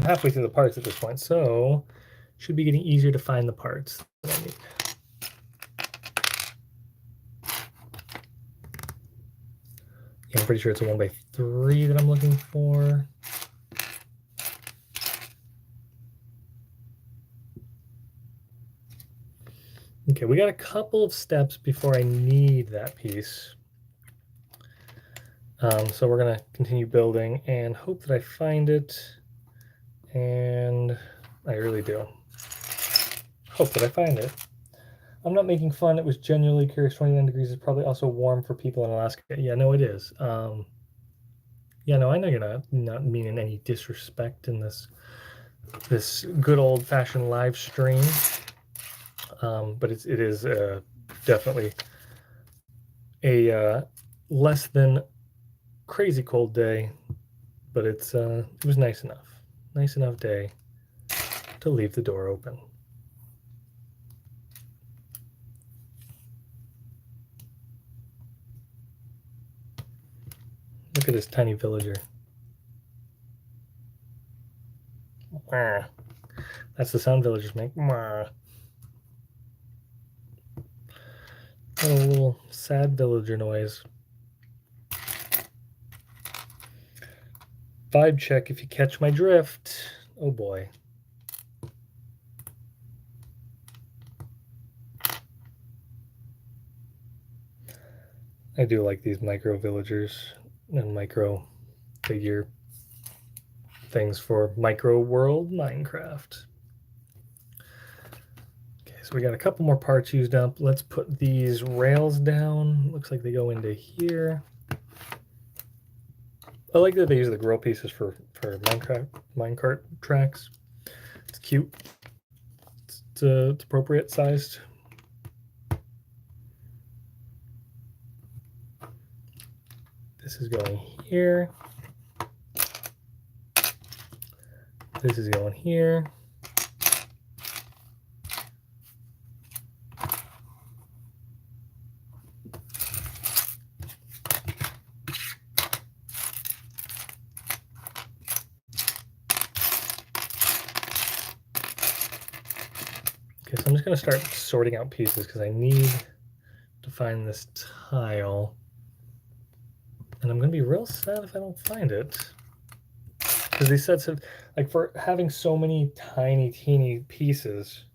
halfway through the parts at this point, so should be getting easier to find the parts that I need. Yeah, I'm pretty sure it's a 1x3 that I'm looking for. Okay, we got a couple of steps before I need that piece. So we're gonna continue building and hope that I find it. And I really do. Hope that I find it. I'm not making fun. It was genuinely curious. 29 degrees is probably also warm for people in Alaska. Yeah, no, it is. Yeah, no, I know you're not meaning any disrespect in this good old-fashioned live stream. But it is definitely a less than crazy cold day, but it was nice enough day to leave the door open. Look at this tiny villager. That's the sound villagers make. What a little sad villager noise. Vibe check if you catch my drift. Oh boy. I do like these micro villagers and micro figure things for micro world Minecraft. Okay, so we got a couple more parts used up. Let's put these rails down. Looks like they go into here. I like that they use the grill pieces for minecart tracks. It's cute. It's appropriate sized. This is going here. This is going here. Okay, so I'm just going to start sorting out pieces because I need to find this tile. And I'm going to be real sad if I don't find it. Because these sets have, like, for having so many tiny, teeny pieces,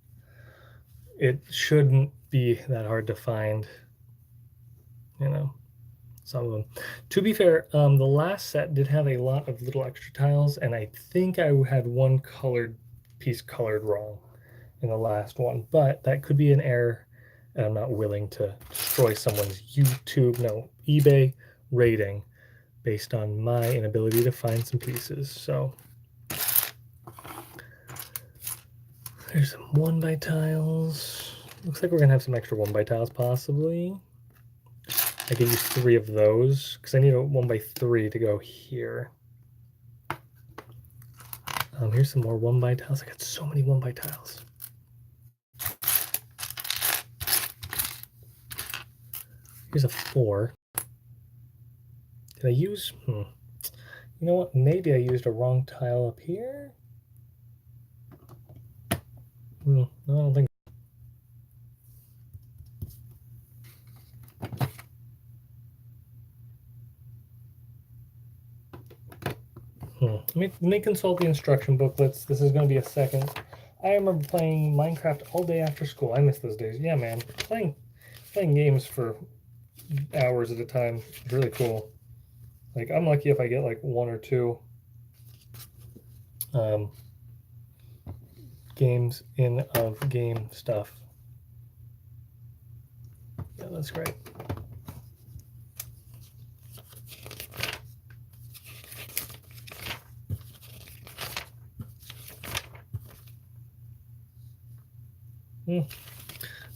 it shouldn't be that hard to find, you know, some of them. To be fair, the last set did have a lot of little extra tiles, and I think I had one piece colored wrong in the last one, but that could be an error, and I'm not willing to destroy someone's eBay rating based on my inability to find some pieces. So there's some 1x tiles. Looks like we're gonna have some extra 1x tiles possibly. I can use 3 of those because I need a 1x3 to go here. Here's some more 1x tiles. I got so many 1x tiles. Here's a 4. Did I use? You know what? Maybe I used a wrong tile up here. No, I don't think. Let me consult the instruction booklets. This is going to be a second. I remember playing Minecraft all day after school. I miss those days. Yeah, man. Playing games for hours at a time. Really cool. Like, I'm lucky if I get like 1 or 2 games in of game stuff. Yeah, that's great.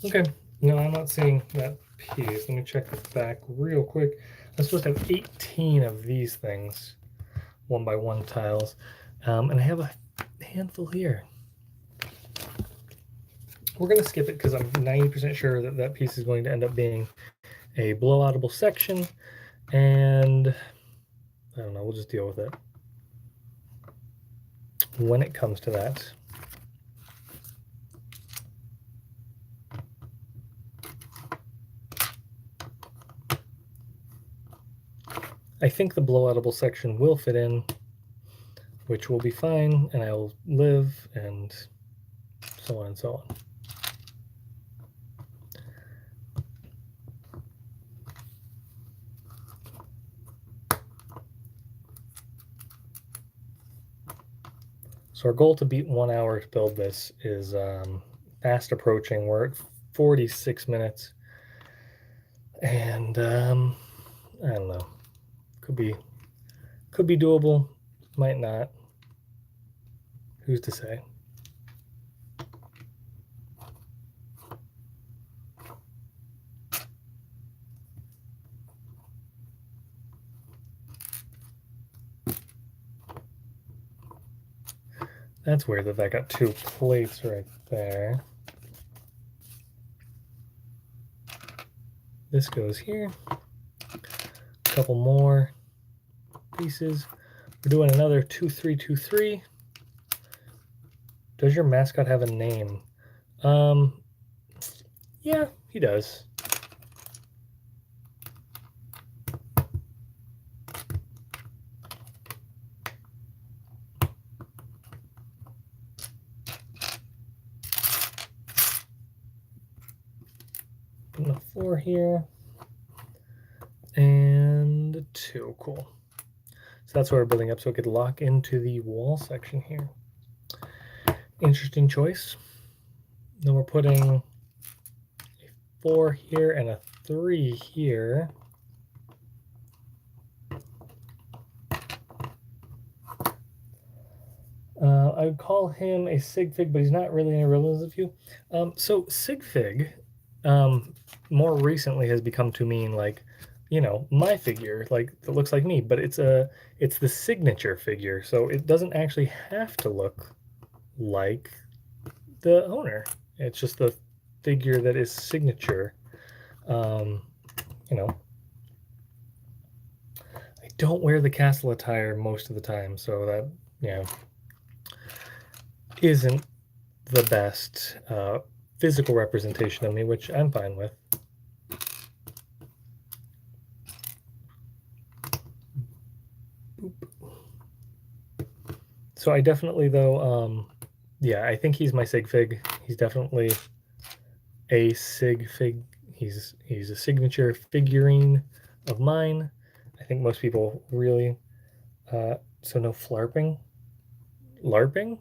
Okay, no, I'm not seeing that piece. Let me check the back real quick. I'm supposed to have 18 of these things, 1x1 tiles, and I have a handful here. We're going to skip it because I'm 90% sure that that piece is going to end up being a blowoutable section, and I don't know, we'll just deal with it when it comes to that. I think the blowoutable section will fit in, which will be fine, and I'll live, and so on and so on. So our goal to beat 1 hour to build this is fast approaching. We're at 46 minutes, and I don't know. Could be doable, might not. Who's to say? That's weird that I got 2 plates right there. This goes here. A couple more pieces. We're doing another 2-3-2-3. Does your mascot have a name? Yeah, he does. Putting a 4 here. And 2, cool. So that's where we're building up so it could lock into the wall section here. Interesting choice. Then we're putting a 4 here and a 3 here. I would call him a Sigfig, but he's not really in a realism view. So Sigfig, more recently has become to mean like, you know, my figure, like that looks like me, but it's the signature figure, so it doesn't actually have to look like the owner. It's just the figure that is signature. You know, I don't wear the castle attire most of the time, so that, you know, isn't the best physical representation of me, which I'm fine with. So I definitely, though, yeah, I think he's my Sigfig. He's definitely a Sigfig. He's a signature figurine of mine. I think most people really. So no flarping. LARPing?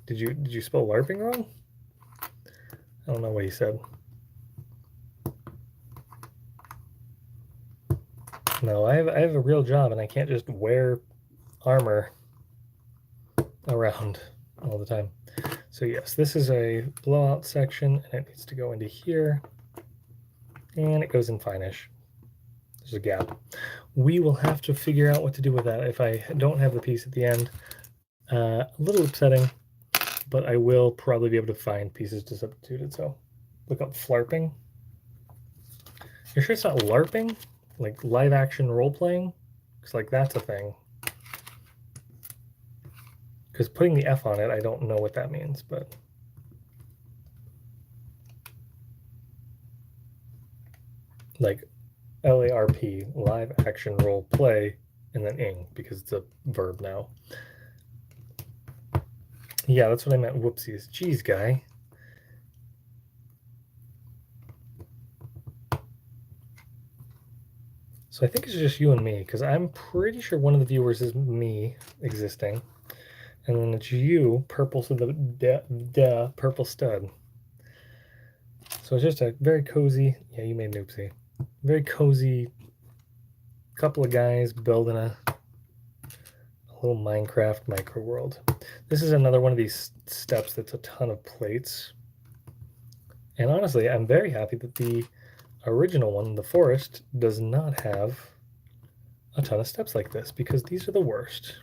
Did you spell LARPing wrong? I don't know what he said. No, I have a real job, and I can't just wear armor around all the time. So yes, this is a blowout section, and it needs to go into here, and it goes in finish. There's a gap. We will have to figure out what to do with that if I don't have the piece at the end. A little upsetting, but I will probably be able to find pieces to substitute it. So look up flarping. You're sure it's not LARPing? Like live action role playing? Because like that's a thing. Because putting the F on it, I don't know what that means, but like LARP, live action role play, and then ing, because it's a verb now. Yeah, that's what I meant. Whoopsies. Jeez, guy. So I think it's just you and me, because I'm pretty sure one of the viewers is me existing. And then it's you, purple, so the purple stud. So it's just a very cozy, yeah, you made an oopsie. Very cozy couple of guys building a little Minecraft micro world. This is another one of these steps that's a ton of plates. And honestly, I'm very happy that the original one, the forest, does not have a ton of steps like this, because these are the worst.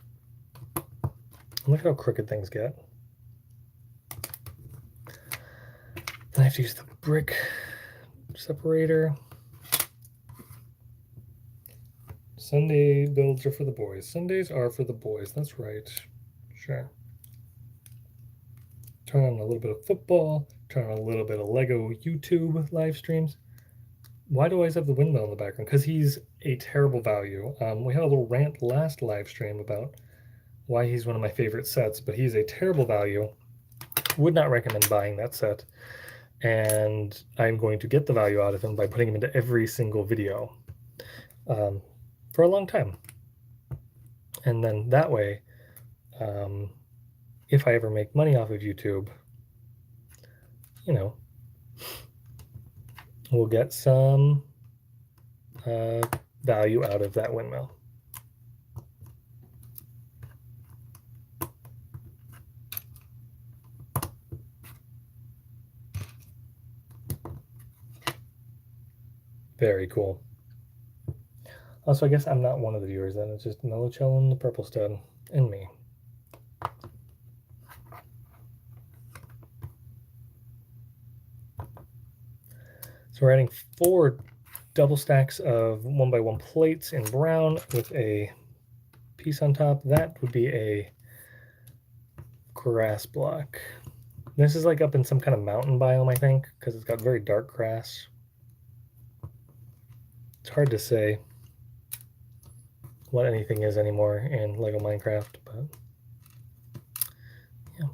Look how crooked things get. Then I have to use the brick separator. Sunday builds are for the boys. Sundays are for the boys. That's right. Sure. Turn on a little bit of football. Turn on a little bit of Lego YouTube live streams. Why do I always have the windmill in the background? Because he's a terrible value. We had a little rant last live stream about why he's one of my favorite sets, but he's a terrible value. Would not recommend buying that set. And I'm going to get the value out of him by putting him into every single video for a long time. And then that way, if I ever make money off of YouTube, you know, we'll get some value out of that windmill. Very cool. Also, I guess I'm not one of the viewers then. It's just Melocello and the purple stud and me. So we're adding 4 double stacks of 1x1 plates in brown with a piece on top. That would be a grass block. This is like up in some kind of mountain biome, I think, because it's got very dark grass. It's hard to say what anything is anymore in Lego Minecraft, but yeah.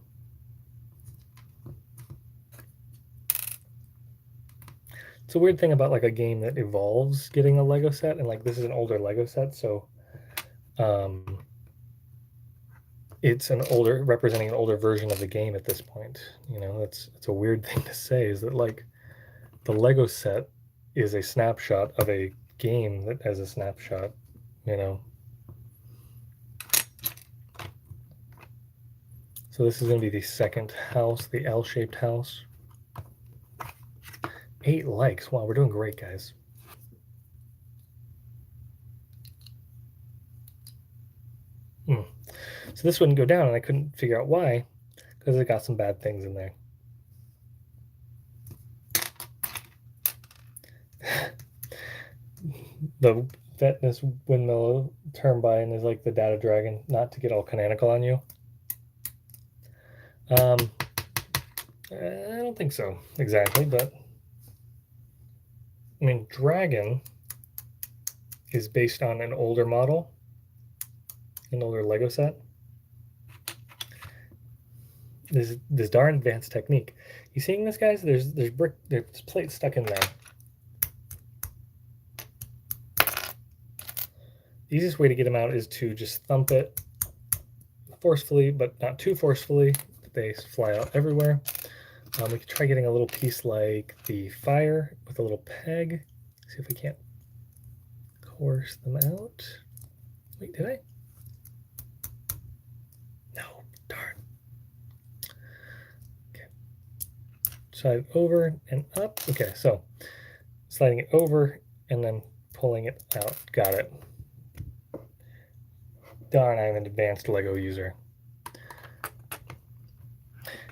It's a weird thing about like a game that evolves getting a Lego set, and like this is an older Lego set, so it's an older, representing an older version of the game at this point. You know, it's a weird thing to say, is that like the Lego set is a snapshot of a game that has a snapshot, you know. So this is going to be the second house, the L-shaped house. 8 likes. Wow, we're doing great, guys. So this wouldn't go down, and I couldn't figure out why, because it got some bad things in there. The Vetness windmill turbine is like the data dragon, not to get all canonical on you. I don't think so exactly, but I mean, dragon is based on an older model, an older Lego set. This darn advanced technique. You seeing this, guys? There's plates stuck in there. The easiest way to get them out is to just thump it forcefully, but not too forcefully. They fly out everywhere. We could try getting a little piece like the fire with a little peg. See if we can't coerce them out. Wait, did I? No, darn. Okay. Slide over and up. Okay, so sliding it over and then pulling it out. Got it. Darn, I'm an advanced Lego user.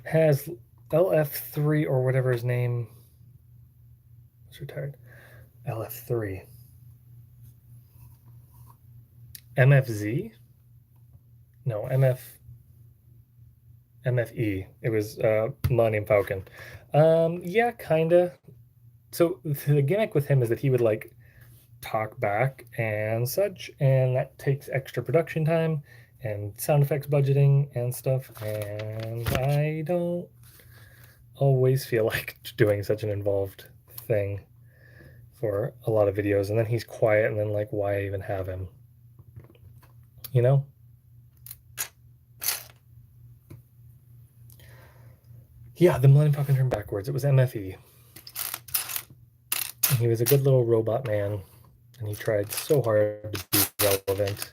Has LF3 or whatever his name was, retired. LF3. MFZ? No, MFE. It was Millennium Falcon. Yeah, kinda. So the gimmick with him is that he would like talk back and such, and that takes extra production time, and sound effects budgeting and stuff, and I don't always feel like doing such an involved thing for a lot of videos. And then he's quiet, and then like, why even have him? You know? Yeah, the Millennium Falcon turned backwards. It was MFE. And he was a good little robot man, and he tried so hard to be relevant.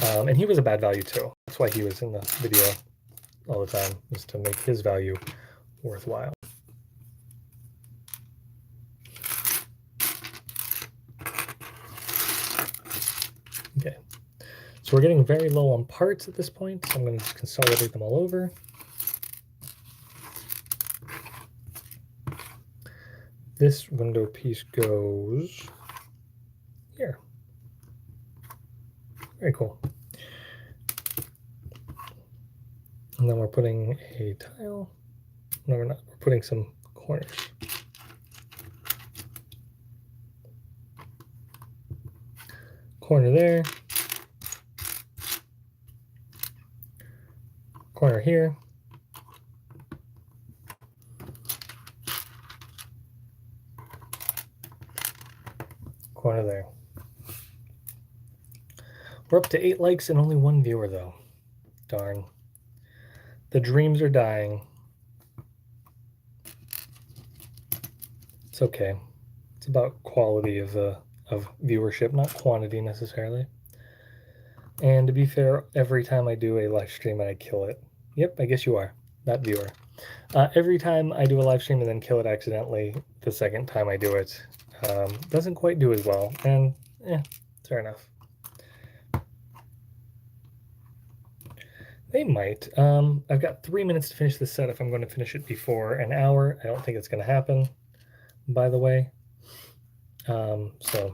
And he was a bad value too. That's why he was in the video all the time, was to make his value worthwhile. Okay, so we're getting very low on parts at this point, so I'm going to just consolidate them all over. This window piece goes here. Very cool. And then we're putting a tile. No, we're not. We're putting some corners. Corner there. Corner here. Corner there. We're up to 8 likes and only 1 viewer though. Darn. The dreams are dying. It's okay. It's about quality of viewership, not quantity necessarily. And to be fair, every time I do a live stream and I kill it. Yep, I guess you are, that viewer. Every time I do a live stream and then kill it accidentally, the second time I do it, doesn't quite do as well. And fair enough. They might. I've got 3 minutes to finish this set if I'm going to finish it before an hour. I don't think it's going to happen, by the way. So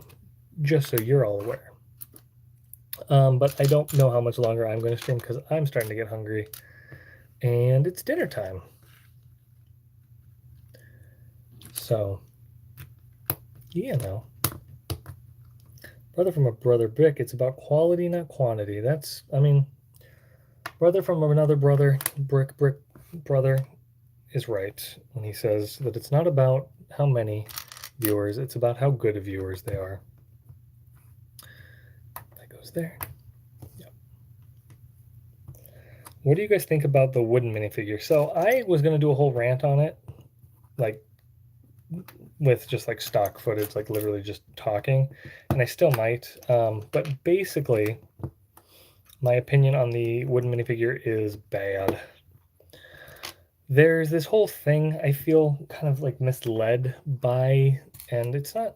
just so you're all aware. But I don't know how much longer I'm going to stream because I'm starting to get hungry. And it's dinner time. So, yeah, no. Brother from a brother brick, it's about quality, not quantity. That's, I mean, brother from another brother, brick brother, is right when he says that it's not about how many viewers, it's about how good of viewers they are. That goes there. Yep. What do you guys think about the wooden minifigure? So I was going to do a whole rant on it, like with just like stock footage, like literally just talking, and I still might. But basically, my opinion on the wooden minifigure is bad. There's this whole thing I feel kind of like misled by, and it's not,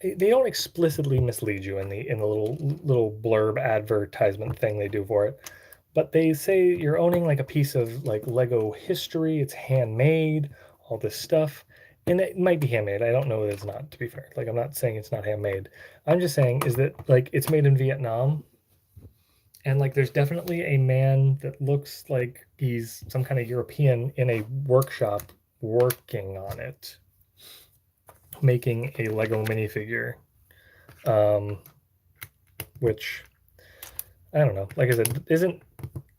they don't explicitly mislead you in the little blurb advertisement thing they do for it, but they say you're owning like a piece of like Lego history, it's handmade, all this stuff. And it might be handmade. I don't know that it's not, to be fair. Like, I'm not saying it's not handmade. I'm just saying is that like it's made in Vietnam. And like there's definitely a man that looks like he's some kind of European in a workshop working on it, making a Lego minifigure. Which, I don't know, like I said, isn't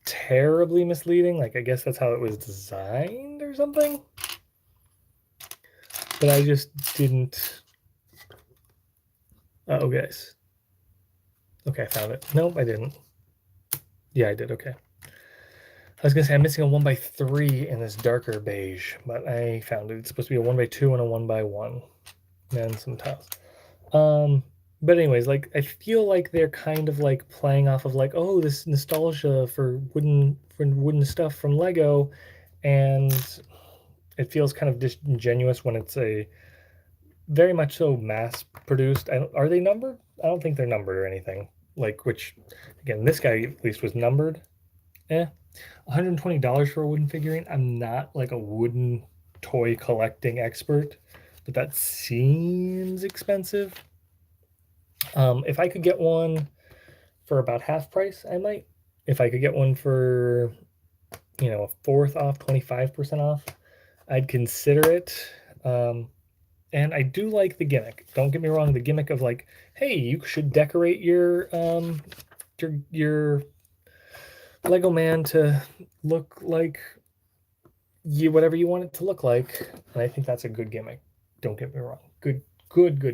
terribly misleading. Like, I guess that's how it was designed or something. But I just didn't. Uh-oh, guys. Okay, I found it. Nope, I didn't. Yeah, I did. Okay. I was going to say I'm missing a 1x3 in this darker beige, but I found it. It's supposed to be a 1x2 and a 1x1. And some tiles. But anyways, like, I feel like they're kind of like playing off of like, oh, this nostalgia for wooden stuff from Lego, and it feels kind of disingenuous when it's a very much so mass produced. Are they numbered? I don't think they're numbered or anything. Like, which, again, this guy at least was numbered. $120 for a wooden figurine. I'm not like a wooden toy collecting expert, but that seems expensive. If I could get one for about half price, I might. If I could get one for, a fourth off, 25% off, I'd consider it. And I do like the gimmick. Don't get me wrong, the gimmick of like, hey, you should decorate your your Lego man to look like whatever you want it to look like. And I think that's a good gimmick. Don't get me wrong. Good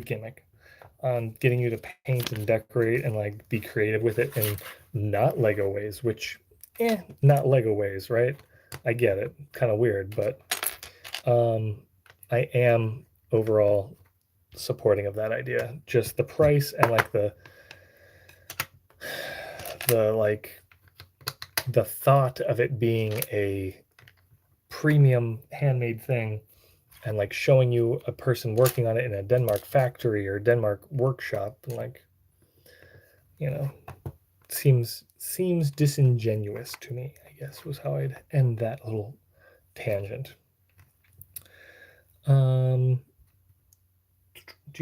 gimmick. Getting you to paint and decorate and like be creative with it in not Lego ways, which not Lego ways, right? I get it. Kind of weird, but I am overall supporting of that idea. Just the price and like the like the thought of it being a premium handmade thing and like showing you a person working on it in a Denmark factory or Denmark workshop, and like, you know, seems disingenuous to me, I guess, was how I'd end that little tangent. Do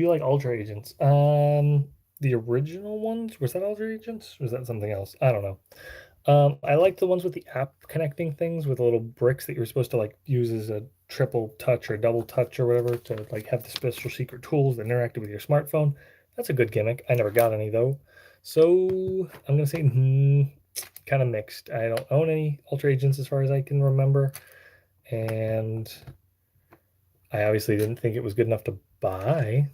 you like Ultra Agents? The original ones, was that Ultra Agents? Or was that something else? I don't know. I like the ones with the app connecting things with little bricks that you're supposed to like use as a triple touch or double touch or whatever to like have the special secret tools that interact with your smartphone. That's a good gimmick. I never got any though. So I'm gonna say kind of mixed. I don't own any Ultra Agents as far as I can remember. And I obviously didn't think it was good enough to buy.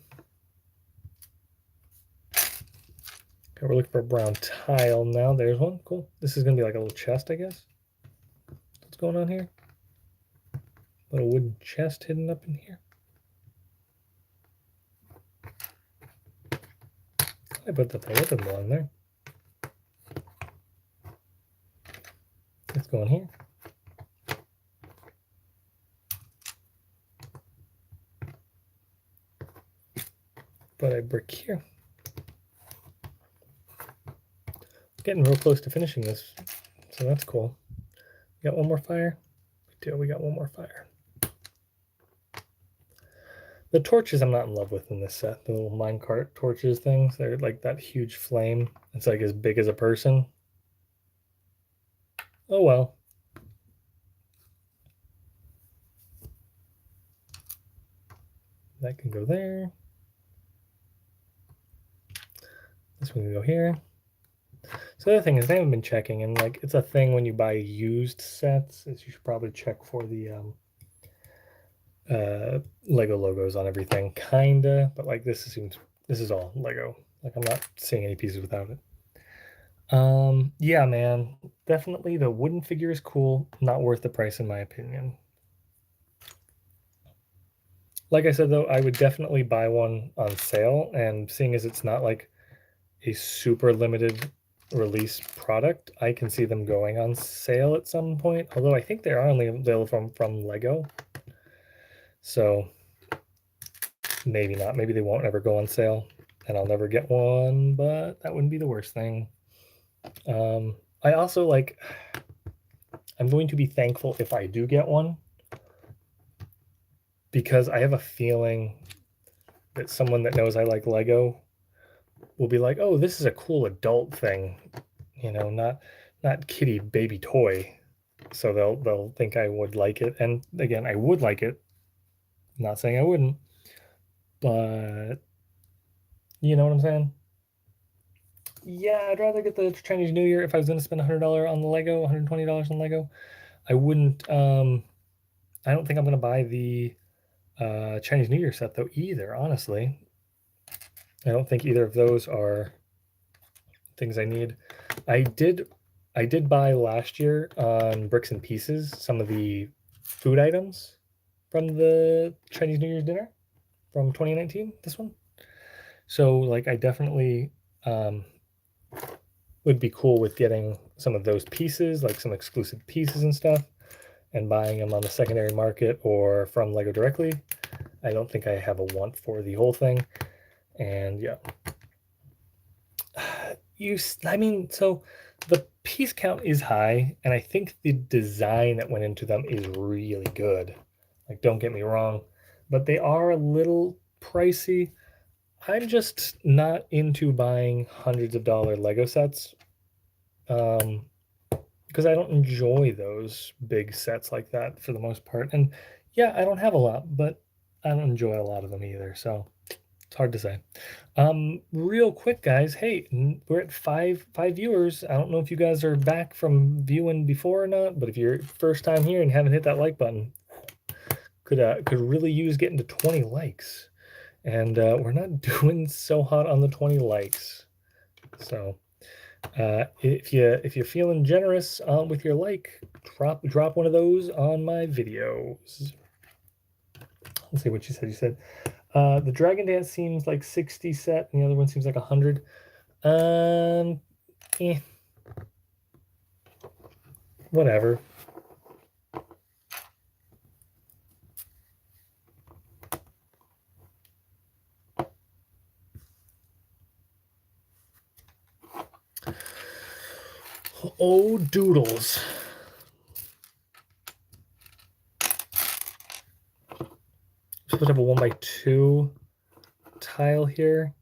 Okay, we're looking for a brown tile now. There's one. Cool. This is gonna be like a little chest, I guess. What's going on here? Little wooden chest hidden up in here. I put that the weapon belong there. Let's go in here. Put a brick here. Getting real close to finishing this, so that's cool. We got one more fire? We do, we got one more fire. The torches I'm not in love with in this set. The little minecart torches things. They're like that huge flame. It's like as big as a person. Oh well. That can go there. This one can go here. So the other thing is I haven't been checking, and like it's a thing when you buy used sets, is you should probably check for the Lego logos on everything, kinda, but like this is all Lego. Like I'm not seeing any pieces without it. Yeah, man, definitely the wooden figure is cool, not worth the price in my opinion. Like I said though, I would definitely buy one on sale, and seeing as it's not like a super limited release product, I can see them going on sale at some point, although I think they are only available from Lego. So maybe not. Maybe they won't ever go on sale and I'll never get one, but that wouldn't be the worst thing. I also like, I'm going to be thankful if I do get one, because I have a feeling that someone that knows I like Lego will be like, oh, this is a cool adult thing, you know, not kitty baby toy. So they'll think I would like it. And again, I would like it. I'm not saying I wouldn't, but you know what I'm saying? Yeah, I'd rather get the Chinese New Year if I was going to spend $100 on the Lego, $120 on Lego. I wouldn't. I don't think I'm going to buy the Chinese New Year set though either. Honestly, I don't think either of those are things I need. I did buy last year on Bricks and Pieces some of the food items from the Chinese New Year's dinner from 2019. This one. So like I definitely would be cool with getting some of those pieces, like some exclusive pieces and stuff, and buying them on the secondary market or from Lego directly. I don't think I have a want for the whole thing. And yeah. I mean, so the piece count is high, and I think the design that went into them is really good. Like, don't get me wrong, but they are a little pricey. I'm just not into buying hundreds of dollar Lego sets, because I don't enjoy those big sets like that for the most part. And yeah, I don't have a lot, but I don't enjoy a lot of them either. So It's hard to say. Real quick, guys. Hey, we're at five viewers. I don't know if you guys are back from viewing before or not, but if you're first time here and haven't hit that like button, could really use getting to 20 likes. And we're not doing so hot on the 20 likes. So if you're feeling generous with your like, drop one of those on my videos. Let's see what you said. You said the Dragon Dance seems like 60 set, and the other one seems like 100. Eh. Whatever. Oh, doodles. Supposed to have a 1x2 tile here.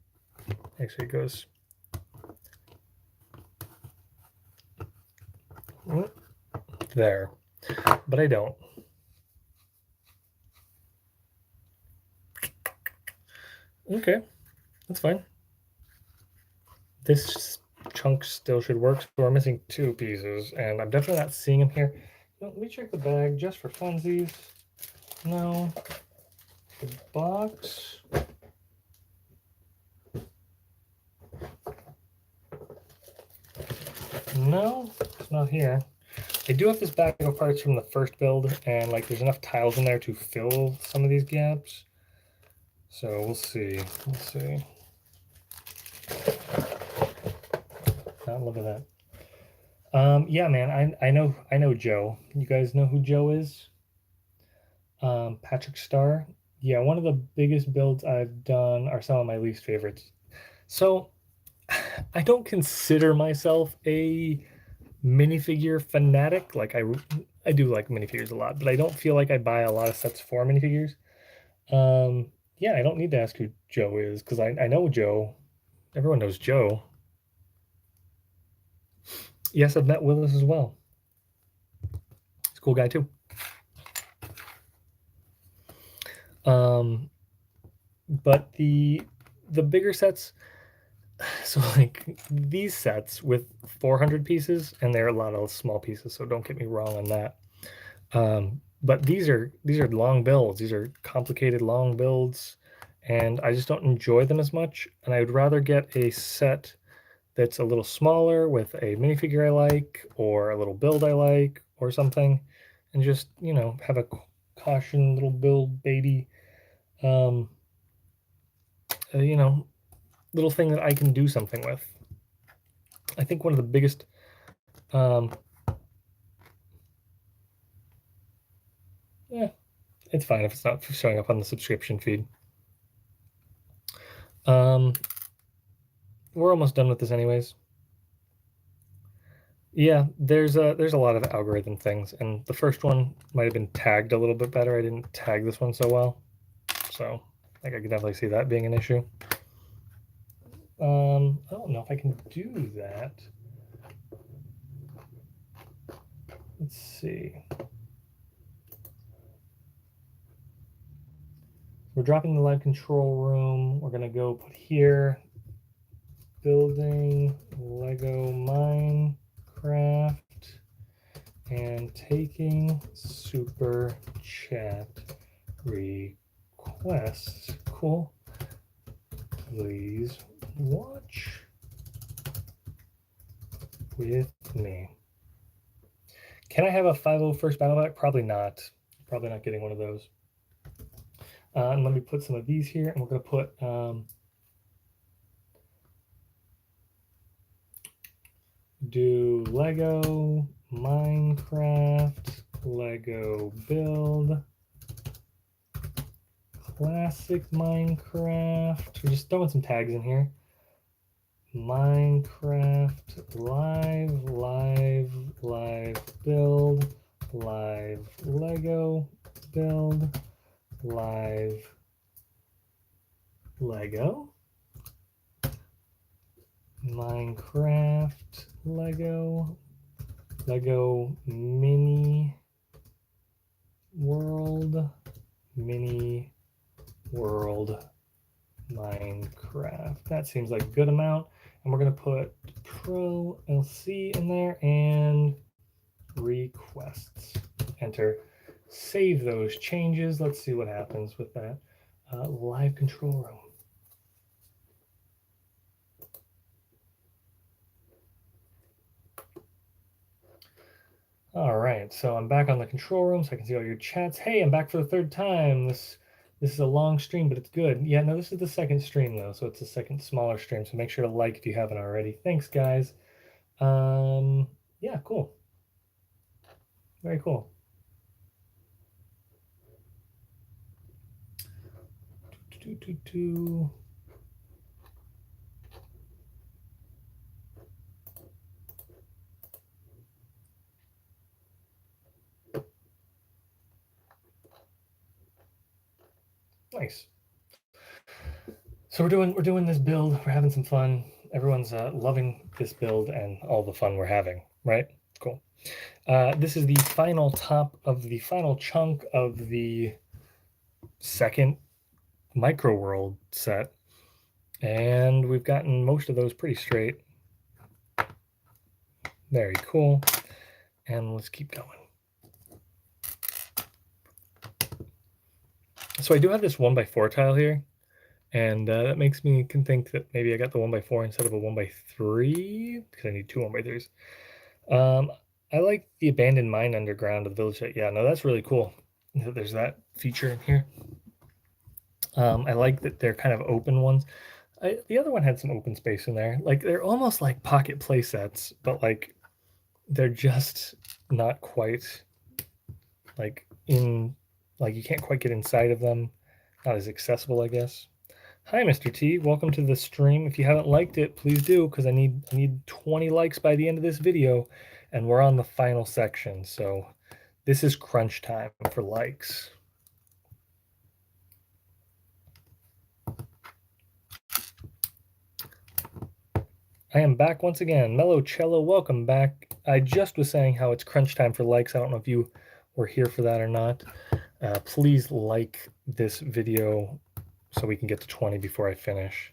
Actually, it goes there, but I don't. Okay, that's fine. This chunk still should work, so we're missing 2 pieces, and I'm definitely not seeing them here. Let me check the bag just for funsies. No. The box. No, it's not here. I do have this bag of parts from the first build, and like there's enough tiles in there to fill some of these gaps. So we'll see. We'll see. Not love that. Yeah, man, I know Joe. You guys know who Joe is? Patrick Starr. Yeah, one of the biggest builds I've done are some of my least favorites. So I don't consider myself a minifigure fanatic. Like I do like minifigures a lot, but I don't feel like I buy a lot of sets for minifigures. Yeah, I don't need to ask who Joe is because I know Joe. Everyone knows Joe. Yes, I've met Willis as well. He's a cool guy too. But the bigger sets, so like these sets with 400 pieces, and there are a lot of small pieces, so don't get me wrong on that. But these are long builds. These are complicated long builds, and I just don't enjoy them as much. And I would rather get a set that's a little smaller with a minifigure I like, or a little build I like, or something, and just have a caution little build baby. Little thing that I can do something with. I think one of the biggest it's fine if it's not showing up on the subscription feed. We're almost done with this anyways. Yeah, there's a lot of algorithm things, and the first one might have been tagged a little bit better. I didn't tag this one so well, so I can definitely see that being an issue. I don't know if I can do that. Let's see. We're dropping the live control room. We're gonna go put here, building Lego Minecraft, and taking super chat requests. Cool. Please watch with me. Can I have a 501st battle pack? Probably not. Probably not getting one of those. And let me put some of these here, and we're going to put do Lego Minecraft, Lego build, classic Minecraft. We're just throwing some tags in here. Minecraft live build, live Lego build, live Lego, Minecraft Lego, Lego mini world, Minecraft Minecraft. That seems like a good amount. And we're going to put Pro LC in there and requests. Enter. Save those changes. Let's see what happens with that. Live control room. All right, so I'm back on the control room so I can see all your chats. Hey, I'm back for the third time. This is a long stream, but it's good. Yeah, no, this is the second stream though, so it's a second smaller stream. So make sure to like if you haven't already. Thanks, guys. Yeah, cool. Very cool. Nice. So we're doing this build. We're having some fun. Everyone's loving this build and all the fun we're having, right? Cool. This is the final top of the final chunk of the second micro world set, and we've gotten most of those pretty straight. Very cool. And let's keep going. So I do have this 1x4 tile here, and that makes me think that maybe I got the 1x4 instead of a 1x3 because I need two 1x3s. I like the abandoned mine underground of the village. Yeah, no, that's really cool. There's that feature in here. I like that they're kind of open ones. The other one had some open space in there. Like they're almost like pocket play sets, but like they're just not quite like in, like you can't quite get inside of them. Not as accessible, I guess. Hi, Mr. T. Welcome to the stream. If you haven't liked it, please do, because I need 20 likes by the end of this video, and we're on the final section. So this is crunch time for likes. I am back once again. Mellow Cello, welcome back. I just was saying how it's crunch time for likes. I don't know if you were here for that or not. Please like this video so we can get to 20 before I finish.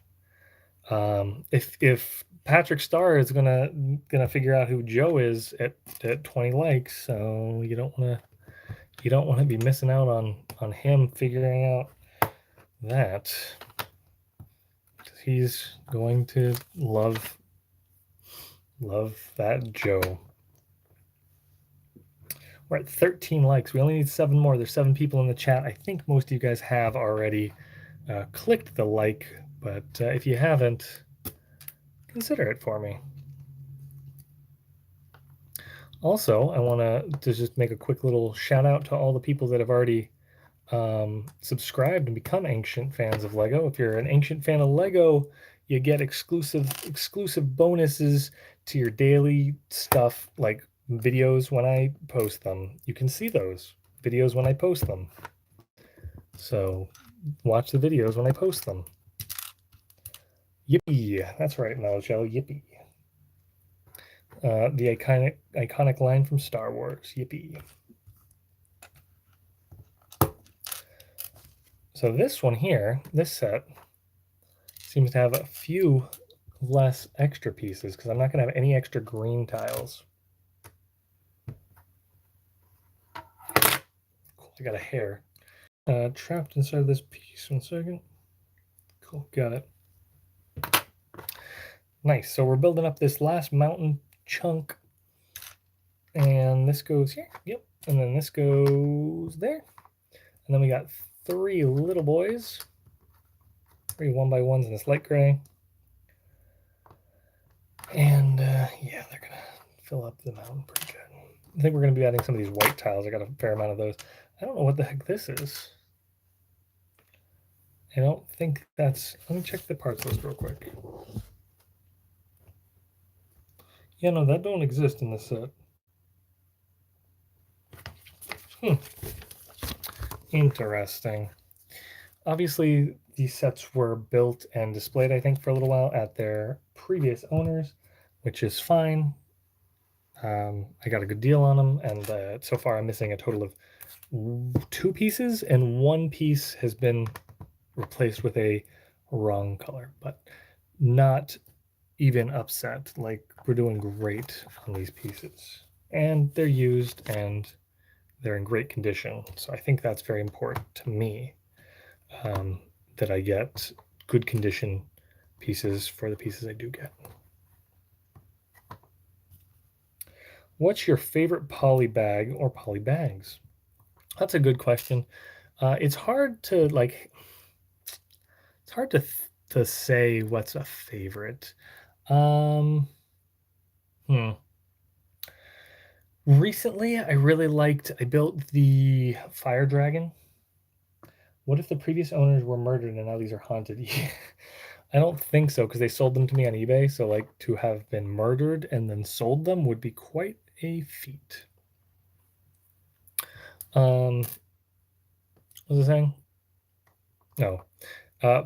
If Patrick Starr is gonna figure out who Joe is at 20 likes, so you don't want to be missing out on him figuring out that. He's going to love that Joe. We're at 13 likes. We only need 7 more. There's 7 people in the chat. I think most of you guys have already clicked the like, but if you haven't, consider it for me. Also, I want to just make a quick little shout out to all the people that have already subscribed and become Ancient fans of Lego. If you're an Ancient fan of Lego, you get exclusive bonuses to your daily stuff, like videos when I post them. You can see those videos when I post them. So watch the videos when I post them. Yippee! That's right, Mellow, yippee. The iconic line from Star Wars, yippee. So this one here, this set, seems to have a few less extra pieces because I'm not going to have any extra green tiles. Cool, I got a hair trapped inside this piece. 1 second. Cool, got it. Nice. So we're building up this last mountain chunk, and this goes here. Yep. And then this goes there. And then we got 3 little boys, 3 1x1s in this light gray. And yeah, they're gonna fill up the mountain pretty good. I think we're gonna be adding some of these white tiles. I got a fair amount of those. I don't know what the heck this is. I don't think that's, let me check the parts list real quick. Yeah, no, that don't exist in this set. Interesting. Obviously, these sets were built and displayed, I think, for a little while at their previous owners, which is fine. I got a good deal on them, and so far I'm missing a total of 2 pieces, and 1 piece has been replaced with a wrong color, but not even upset. Like, we're doing great on these pieces. And they're used and they're in great condition. So I think that's very important to me, that I get good condition pieces for the pieces I do get. What's your favorite poly bag or poly bags? That's a good question. It's hard to to say what's a favorite. Um, hmm. Recently, I built the Fire Dragon. What if the previous owners were murdered and now these are haunted? I don't think so, because they sold them to me on eBay. So, like, to have been murdered and then sold them would be quite a feat. What was I saying? No.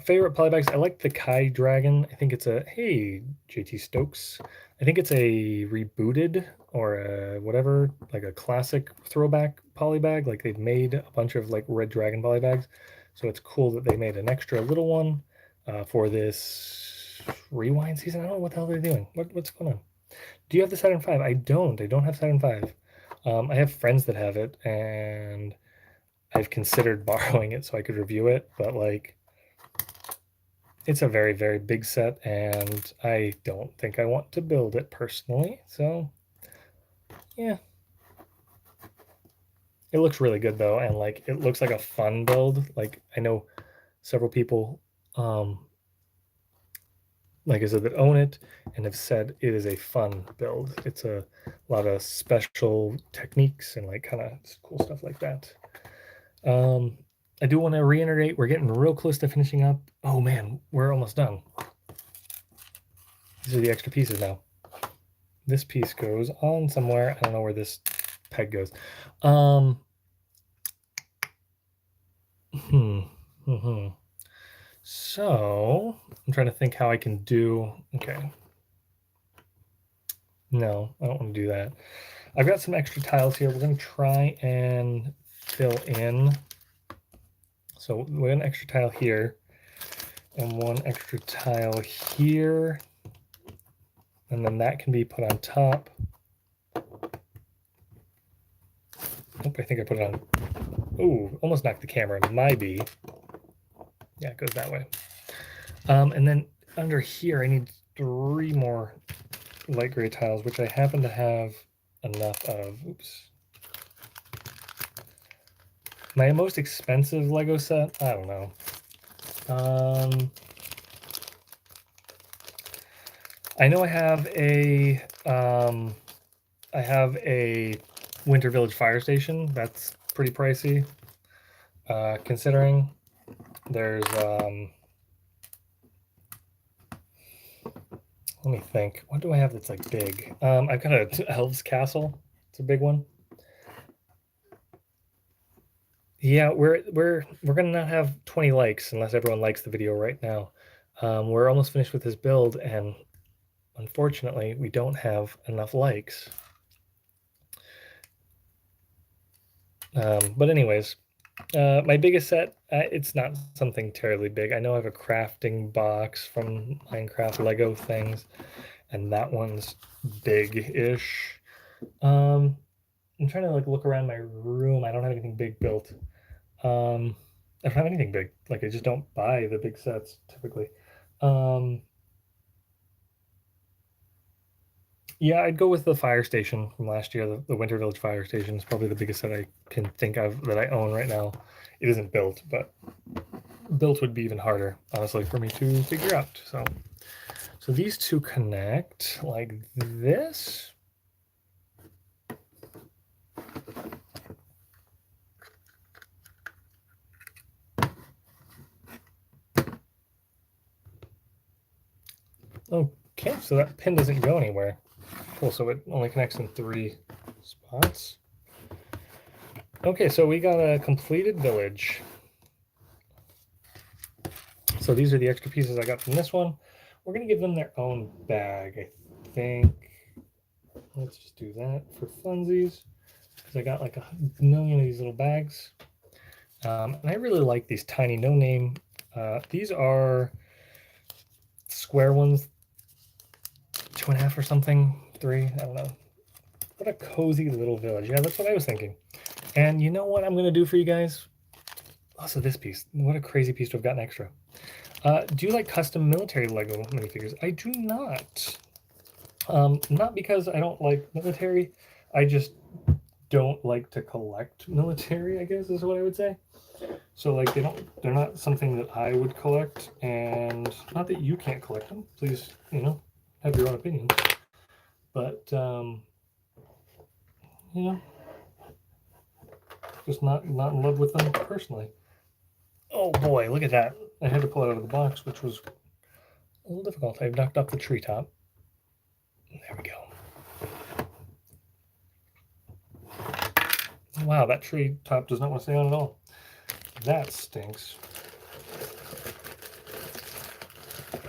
Favorite polybags? I like the Kai Dragon. I think it's hey, JT Stokes. I think it's a rebooted or a whatever, like a classic throwback polybag. Like, they've made a bunch of like Red Dragon polybags. So it's cool that they made an extra little one for this rewind season. I don't know what the hell they're doing. What's going on? Do you have the Saturn V? I don't. I don't have Saturn V. I have friends that have it, and I've considered borrowing it so I could review it, but like, it's a very, very big set, and I don't think I want to build it personally. So, yeah. It looks really good though, and like, it looks like a fun build. Like, I know several people, like I said, that own it and have said it is a fun build. It's a lot of special techniques and like kind of cool stuff like that. I do want to reiterate, we're getting real close to finishing up. Oh man, we're almost done. These are the extra pieces now. This piece goes on somewhere. I don't know where this peg goes. So I'm trying to think how I can do. Okay. No, I don't want to do that. I've got some extra tiles here. We're going to try and fill in. So we have an extra tile here and one extra tile here. And then that can be put on top. Oh, I think I put it on. Ooh, almost knocked the camera. Maybe. Yeah, it goes that way. And then under here, I need 3 more light gray tiles, which I happen to have enough of. Oops. My most expensive Lego set? I don't know. I know I have a Winter Village fire station. That's pretty pricey, considering there's let me think. What do I have that's like big? I've got a Elves Castle. It's a big one. Yeah, we're gonna not have 20 likes unless everyone likes the video right now. We're almost finished with this build, and unfortunately, we don't have enough likes. But anyways, my biggest set, it's not something terribly big. I know I have a crafting box from Minecraft Lego things, and that one's big-ish. I'm trying to like look around my room. I don't have anything big built. I don't have anything big. Like, I just don't buy the big sets typically. Yeah, I'd go with the fire station from last year. The Winter Village fire station is probably the biggest that I can think of that I own right now. It isn't built, but built would be even harder, honestly, for me to figure out. So these two connect like this. Okay, so that pin doesn't go anywhere. Cool, so it only connects in 3 spots. Okay, so we got a completed village. So these are the extra pieces I got from this one. We're going to give them their own bag, I think. Let's just do that for funsies, because I got like a million of these little bags. And I really like these tiny no-name. These are square ones, 2.5 or something, 3, I don't know. What a cozy little village. Yeah, that's what I was thinking. And you know what I'm going to do for you guys? Also this piece. What a crazy piece to have gotten extra. Do you like custom military Lego minifigures? I do not. Not because I don't like military. I just don't like to collect military, I guess is what I would say. So like they're not something that I would collect, and not that you can't collect them. Please, have your own opinions. But just not in love with them personally. Oh boy, look at that. I had to pull it out of the box, which was a little difficult. I've knocked off the treetop. There we go. Wow, that tree top does not want to stay on at all. That stinks.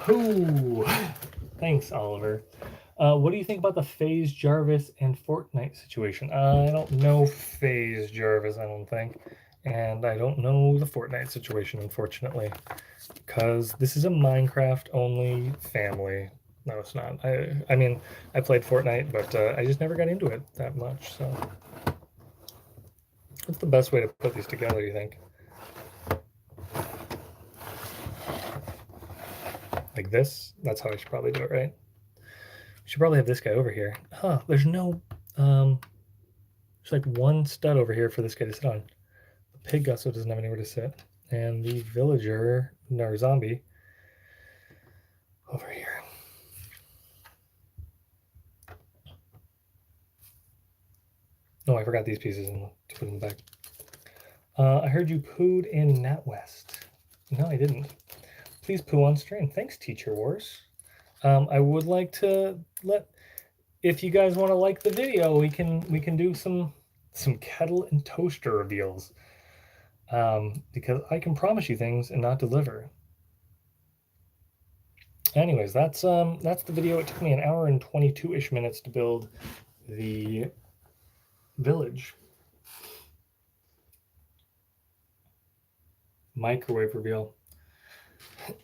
Ooh. Thanks, Oliver. What do you think about the FaZe Jarvis and Fortnite situation? I don't know FaZe Jarvis, I don't think. And I don't know the Fortnite situation, unfortunately. Because this is a Minecraft-only family. No, it's not. I mean, I played Fortnite, but I just never got into it that much, so... What's the best way to put these together, you think? Like this? That's how I should probably do it, right? We should probably have this guy over here. Huh, there's no... there's like one stud over here for this guy to sit on. The pig also doesn't have anywhere to sit. And the villager, or zombie, over here. Oh, I forgot these pieces to put them back. I heard you pooed in NatWest. No, I didn't. Please poo on stream. Thanks, Teacher Wars. I would like to if you guys want to like the video, we can do some kettle and toaster reveals. Because I can promise you things and not deliver. Anyways, that's the video. It took me 1 hour and 22-ish minutes to build the village. Microwave reveal.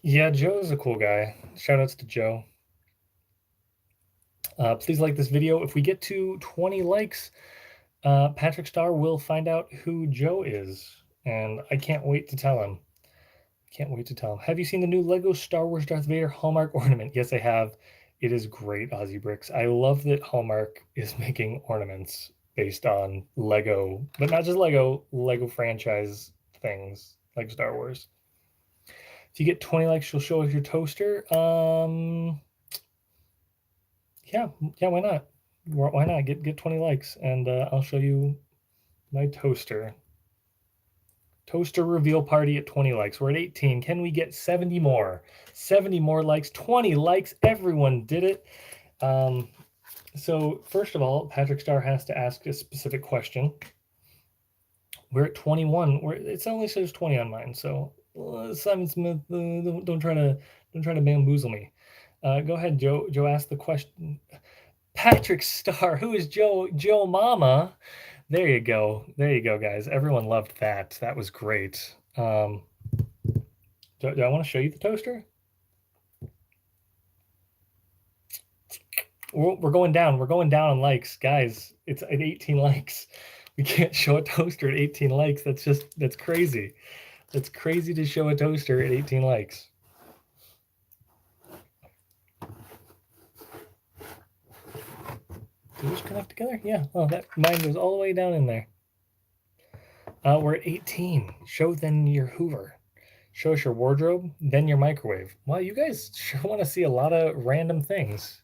Yeah, Joe's a cool guy. Shoutouts to Joe. Please like this video. If we get to 20 likes, Patrick Star will find out who Joe is, and I can't wait to tell him. Can't wait to tell him. Have you seen the new Lego Star Wars Darth Vader Hallmark ornament? Yes, I have. It is great, Aussie Bricks. I love that Hallmark is making ornaments based on Lego, but not just Lego franchise things like Star Wars. If you get 20 likes, you'll show us your toaster. Yeah, why not? Why not? Get 20 likes, and I'll show you my toaster. Toaster reveal party at 20 likes. We're at 18. Can we get 70 more? 70 more likes, 20 likes. Everyone did it. So first of all, Patrick Star has to ask a specific question. We're at 21. It only says 20 on mine. So Simon Smith, don't try to bamboozle me. Go ahead, Joe. Joe, ask the question. Patrick Star, who is Joe? Joe Mama. There you go. There you go, guys. Everyone loved that. That was great. Do I want to show you the toaster? We're going down. We're going down on likes, guys. It's at 18 likes. We can't show a toaster at 18 likes. That's crazy. That's crazy to show a toaster at 18 likes. Do those connect together? Yeah. Oh, that mine goes all the way down in there. We're at 18. Show then your Hoover. Show us your wardrobe, then your microwave. Wow, you guys sure want to see a lot of random things.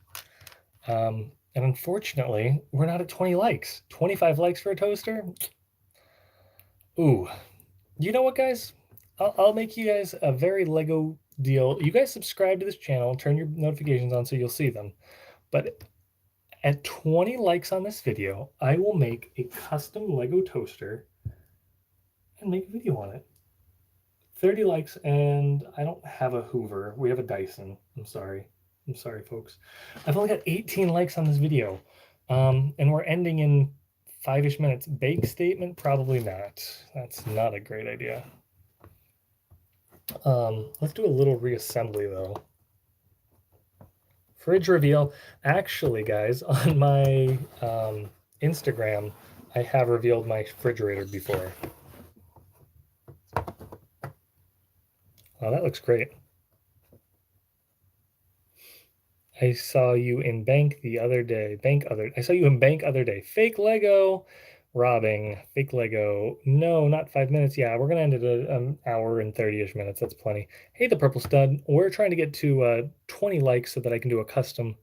And unfortunately, we're not at 20 likes. 25 likes for a toaster? Ooh. You know what, guys? I'll make you guys a very Lego deal. You guys subscribe to this channel, turn your notifications on so you'll see them. But at 20 likes on this video, I will make a custom Lego toaster and make a video on it. 30 likes, and I don't have a Hoover. We have a Dyson. I'm sorry, folks. I've only got 18 likes on this video, and we're ending in 5-ish minutes. Bake statement? Probably not. That's not a great idea. Let's do a little reassembly, though. Fridge reveal. Actually, guys, on my Instagram, I have revealed my refrigerator before. Oh, that looks great. I saw you in bank the other day. I saw you in bank other day. Fake Lego robbing. Fake Lego. No, not 5 minutes. Yeah, we're gonna end at an hour and 30-ish minutes. That's plenty. Hey, the purple stud. We're trying to get to 20 likes so that I can do a custom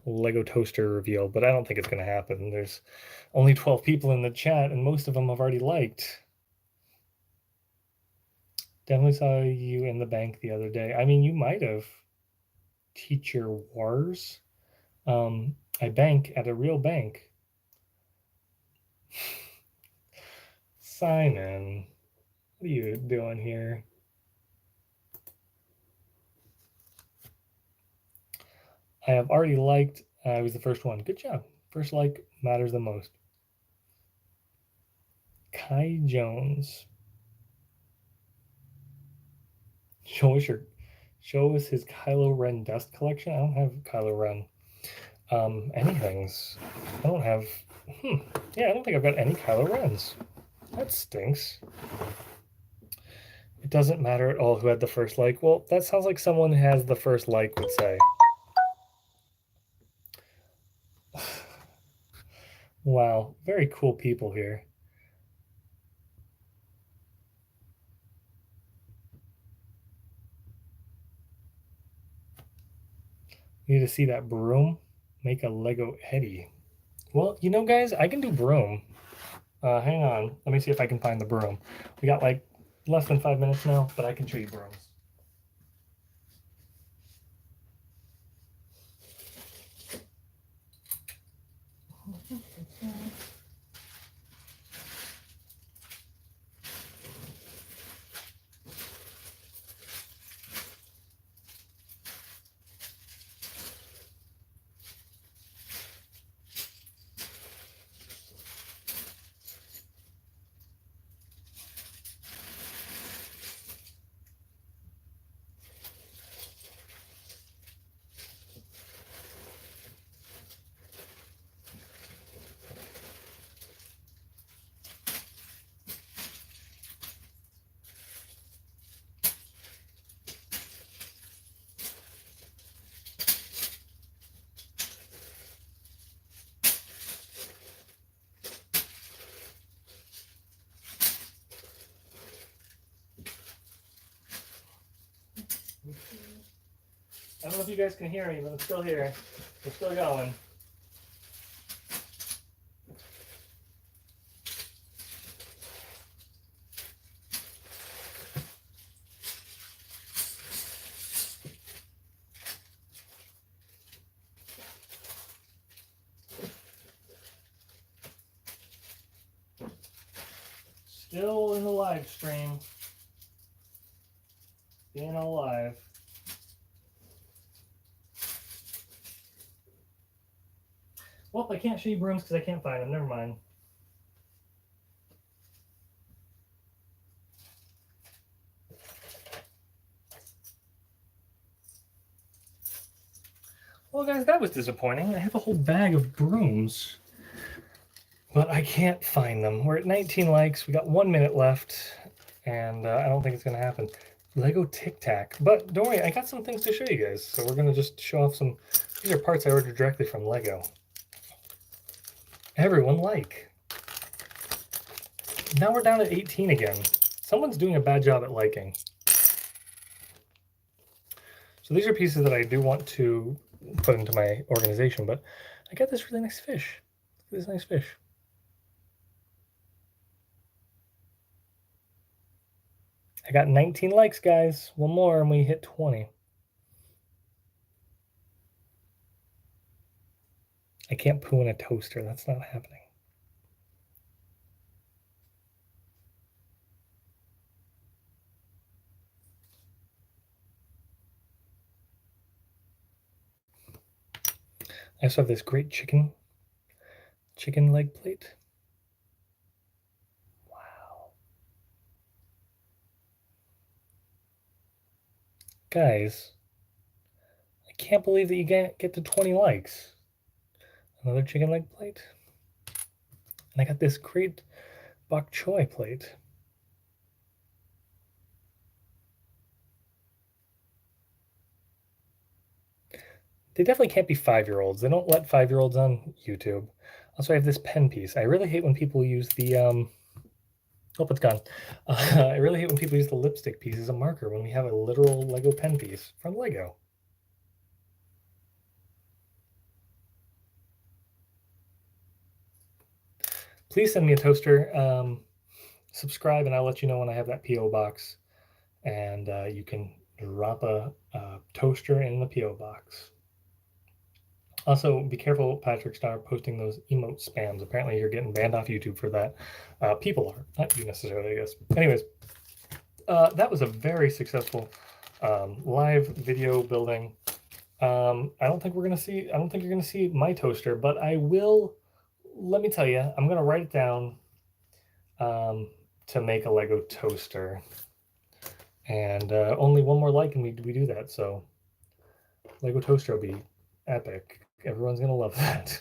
Lego toaster reveal, but I don't think it's gonna happen. There's only 12 people in the chat, and most of them have already liked. Definitely saw you in the bank the other day. I mean, you might have. Teacher Wars. I bank at a real bank. Simon, what are you doing here? I have already liked. I was the first one. Good job. First like matters the most. Kai Jones. Show us his Kylo Ren dust collection. I don't have Kylo Ren. Anything's. I don't have. Yeah, I don't think I've got any Kylo Rens. That stinks. It doesn't matter at all who had the first like. Well, that sounds like someone who has the first like would say. Wow, very cool people here. You need to see that broom. Make a Lego Eddie. Well, you know, guys, I can do broom. Hang on. Let me see if I can find the broom. We got like less than 5 minutes now, but I can show you brooms. I don't know if you guys can hear me, but I'm still here. We're still going. Still in the live stream. Being alive. Well, I can't show you brooms because I can't find them. Never mind. Well, guys, that was disappointing. I have a whole bag of brooms, but I can't find them. We're at 19 likes. We got 1 minute left, and I don't think it's going to happen. Lego Tic Tac. But don't worry, I got some things to show you guys. So we're going to just show off some. These are parts I ordered directly from Lego. Everyone like. Now we're down at 18 again. Someone's doing a bad job at liking. So these are pieces that I do want to put into my organization, but I got this really nice fish. Look at this nice fish. I got 19 likes, guys. One more and we hit 20. I can't poo in a toaster. That's not happening. I also have this great chicken leg plate. Wow. Guys, I can't believe that you get to 20 likes. Another chicken leg plate. And I got this great bok choy plate. They definitely can't be 5-year-olds. They don't let 5-year-olds on YouTube. Also, I have this pen piece. I really hate when people use the oh, it's gone. I really hate when people use the lipstick piece as a marker when we have a literal Lego pen piece from Lego. Please send me a toaster. Subscribe, and I'll let you know when I have that P.O. box. And you can drop a toaster in the P.O. box. Also, be careful, Patrick Star, posting those emote spams. Apparently, you're getting banned off YouTube for that. People are, not you necessarily, I guess. Anyways, that was a very successful live video building. I don't think you're gonna see my toaster, but I will. Let me tell you, I'm gonna write it down to make a Lego toaster, and only one more like and we do that. So Lego toaster will be epic. Everyone's gonna love that.